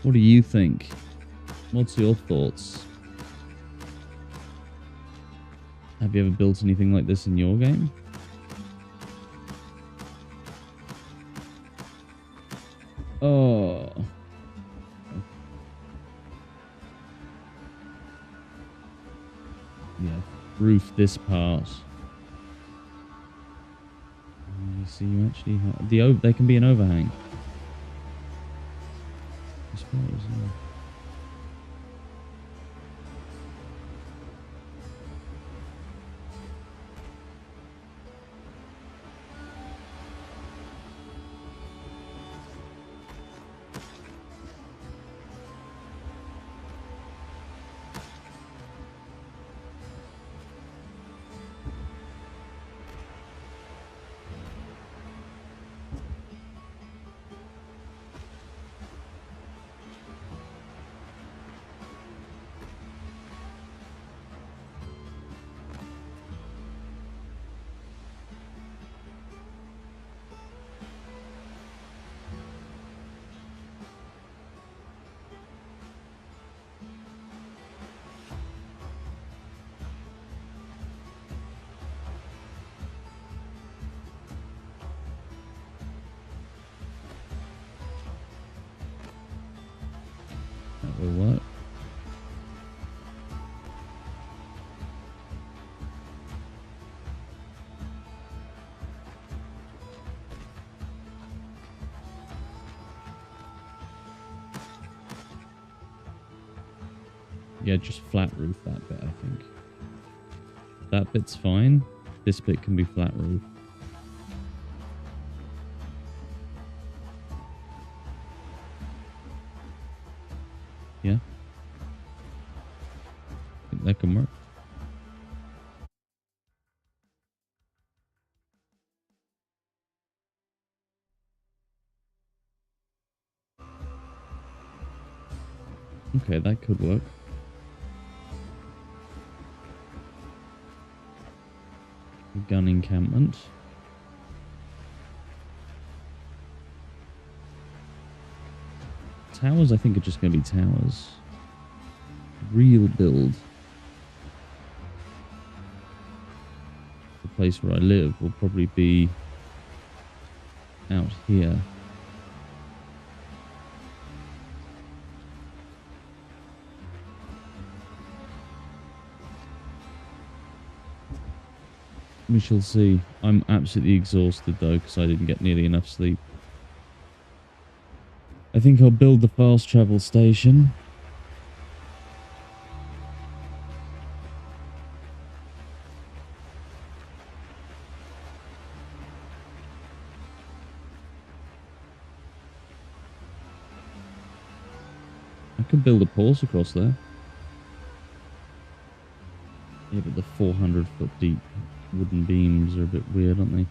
What do you think? What's your thoughts? Have you ever built anything like this in your game? Oh. Yeah, roof this part. You see, you actually have they can be an overhang. I suppose. Yeah. That will work. Yeah, just flat roof that bit, I think. That bit's fine. This bit can be flat roof. Yeah. I think that can work. Okay, that could work. Gun encampment. Towers, I think, are just going to be towers. Real build. The place where I live will probably be out here. We shall see. I'm absolutely exhausted though because I didn't get nearly enough sleep. I think I'll build the fast travel station. I could build a port across there. Yeah, but the 400-foot deep wooden beams are a bit weird, aren't they?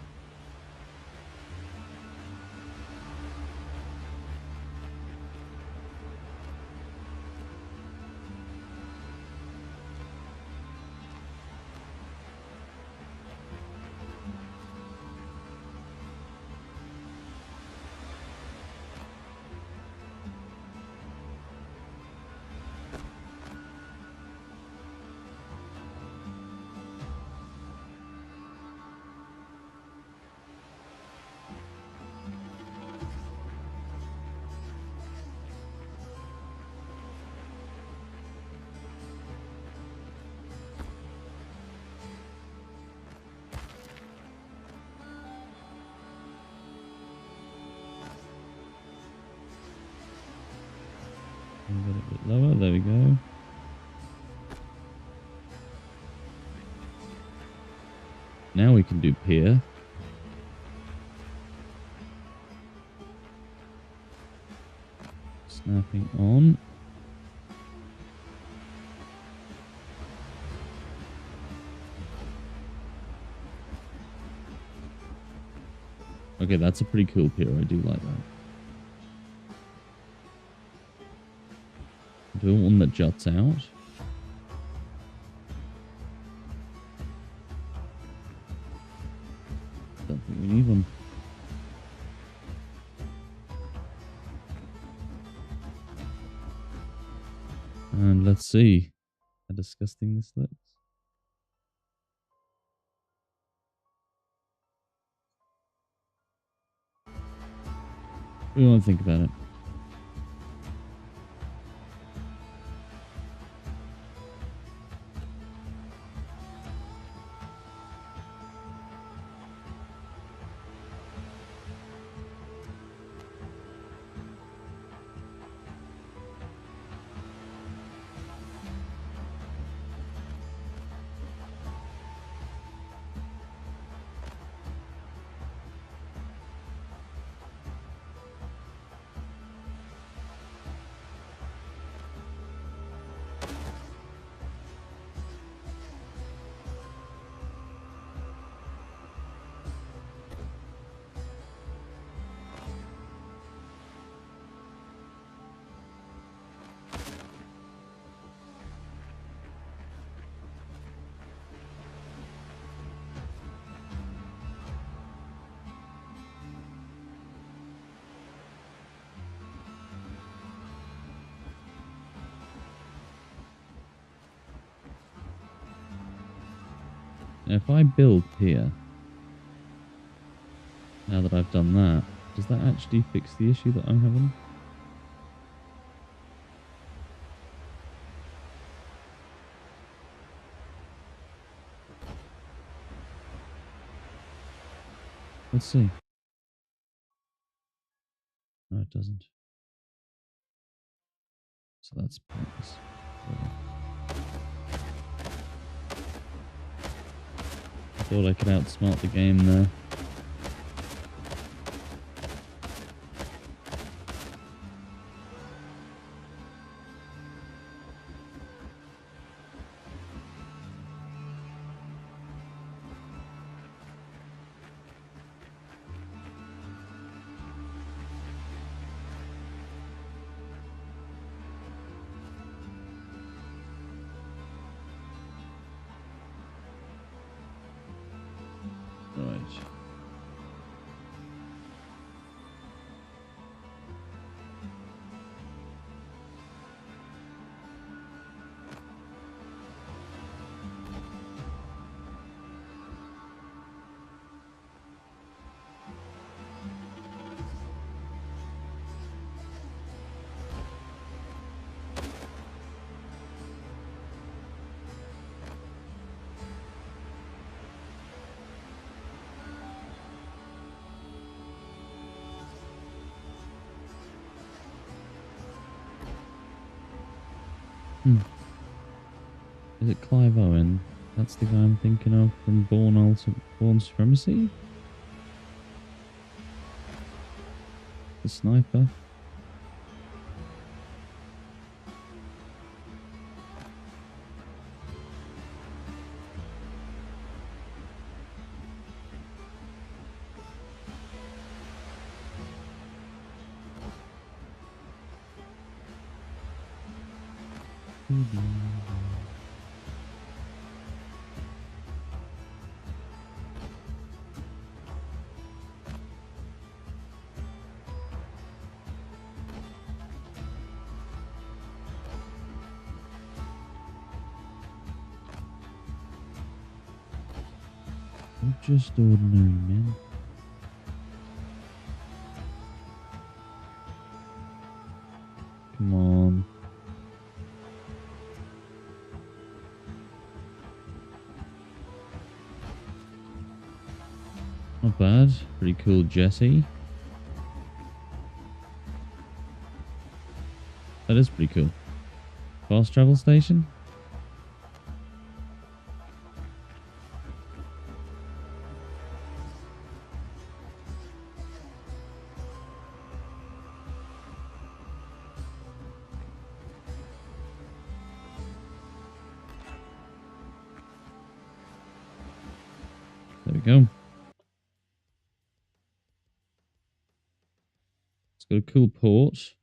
A little bit lower, there we go. Now we can do pier. Snapping on. Okay, that's a pretty cool pier. I do like that. Do we want one that juts out? Don't think we need one. And let's see how disgusting this looks. We won't think about it. Now, if I build here, now that I've done that, does that actually fix the issue that I'm having? Let's see. No, it doesn't. So that's pointless. I thought I could outsmart the game there. Right. Is it Clive Owen? That's the guy I'm thinking of from Born Supremacy? The sniper? Just ordinary men. Come on. Not bad. Pretty cool, Jesse. That is pretty cool. Fast travel station? we go. It's got a cool port.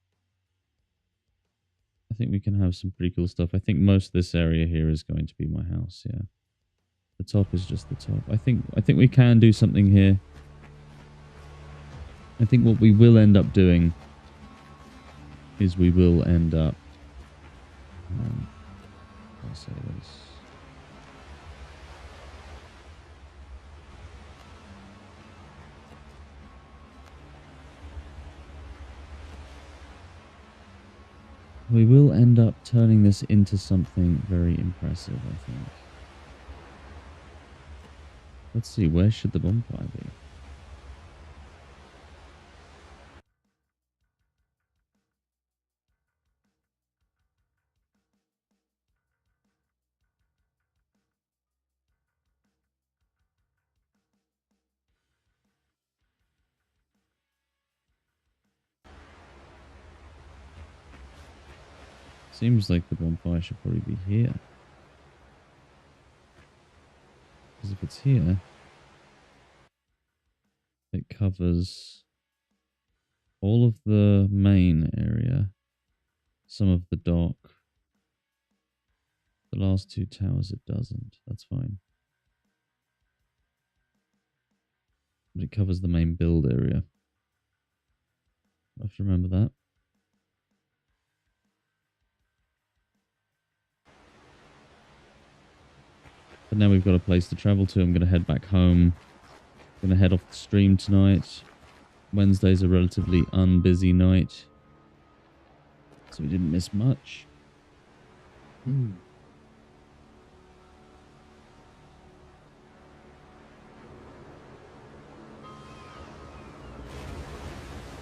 I think we can have some pretty cool stuff. I think most of this area here is going to be my house, yeah. The top is just the top. I think we can do something here. I think what we will end up doing is we will end up let's say this. We will end up turning this into something very impressive, I think. Let's see, where should the bonfire be? Seems like the bonfire should probably be here. Because if it's here, it covers all of the main area, some of the dock. The last two towers it doesn't. That's fine. But it covers the main build area. I have to remember that. But now we've got a place to travel to. I'm going to head back home. I'm going to head off the stream tonight. Wednesday's a relatively unbusy night. So we didn't miss much.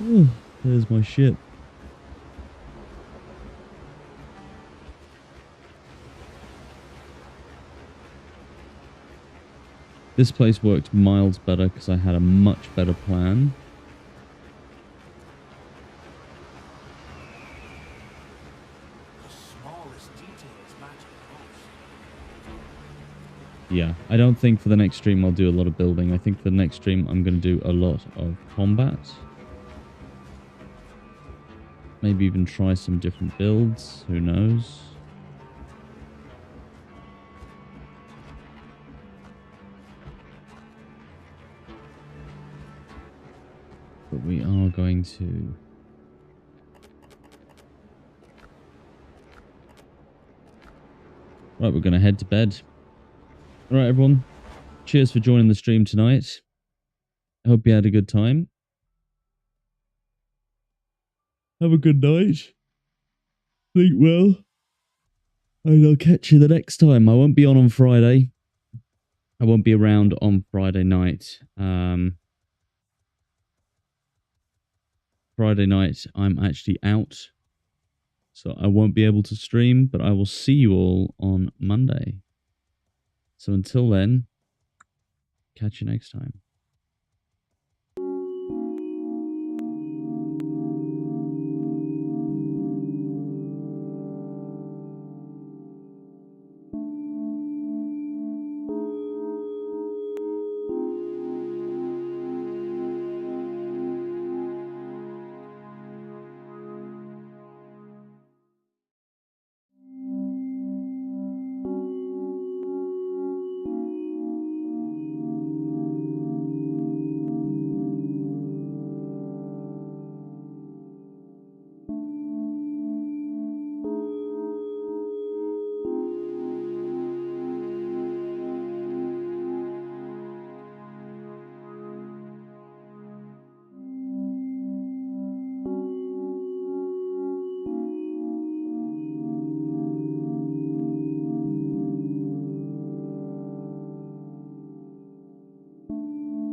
Ooh, there's my ship. This place worked miles better because I had a much better plan. The smallest details matter most. Yeah, I don't think for the next stream I'll do a lot of building. I think for the next stream I'm going to do a lot of combat. Maybe even try some different builds. Who knows? But we are going to... Right, we're going to head to bed. All right, everyone. Cheers for joining the stream tonight. I hope you had a good time. Have a good night. Sleep well. And I'll catch you the next time. I won't be on Friday. I won't be around on Friday night. Friday night, I'm actually out. So I won't be able to stream, but I will see you all on Monday. So until then, catch you next time.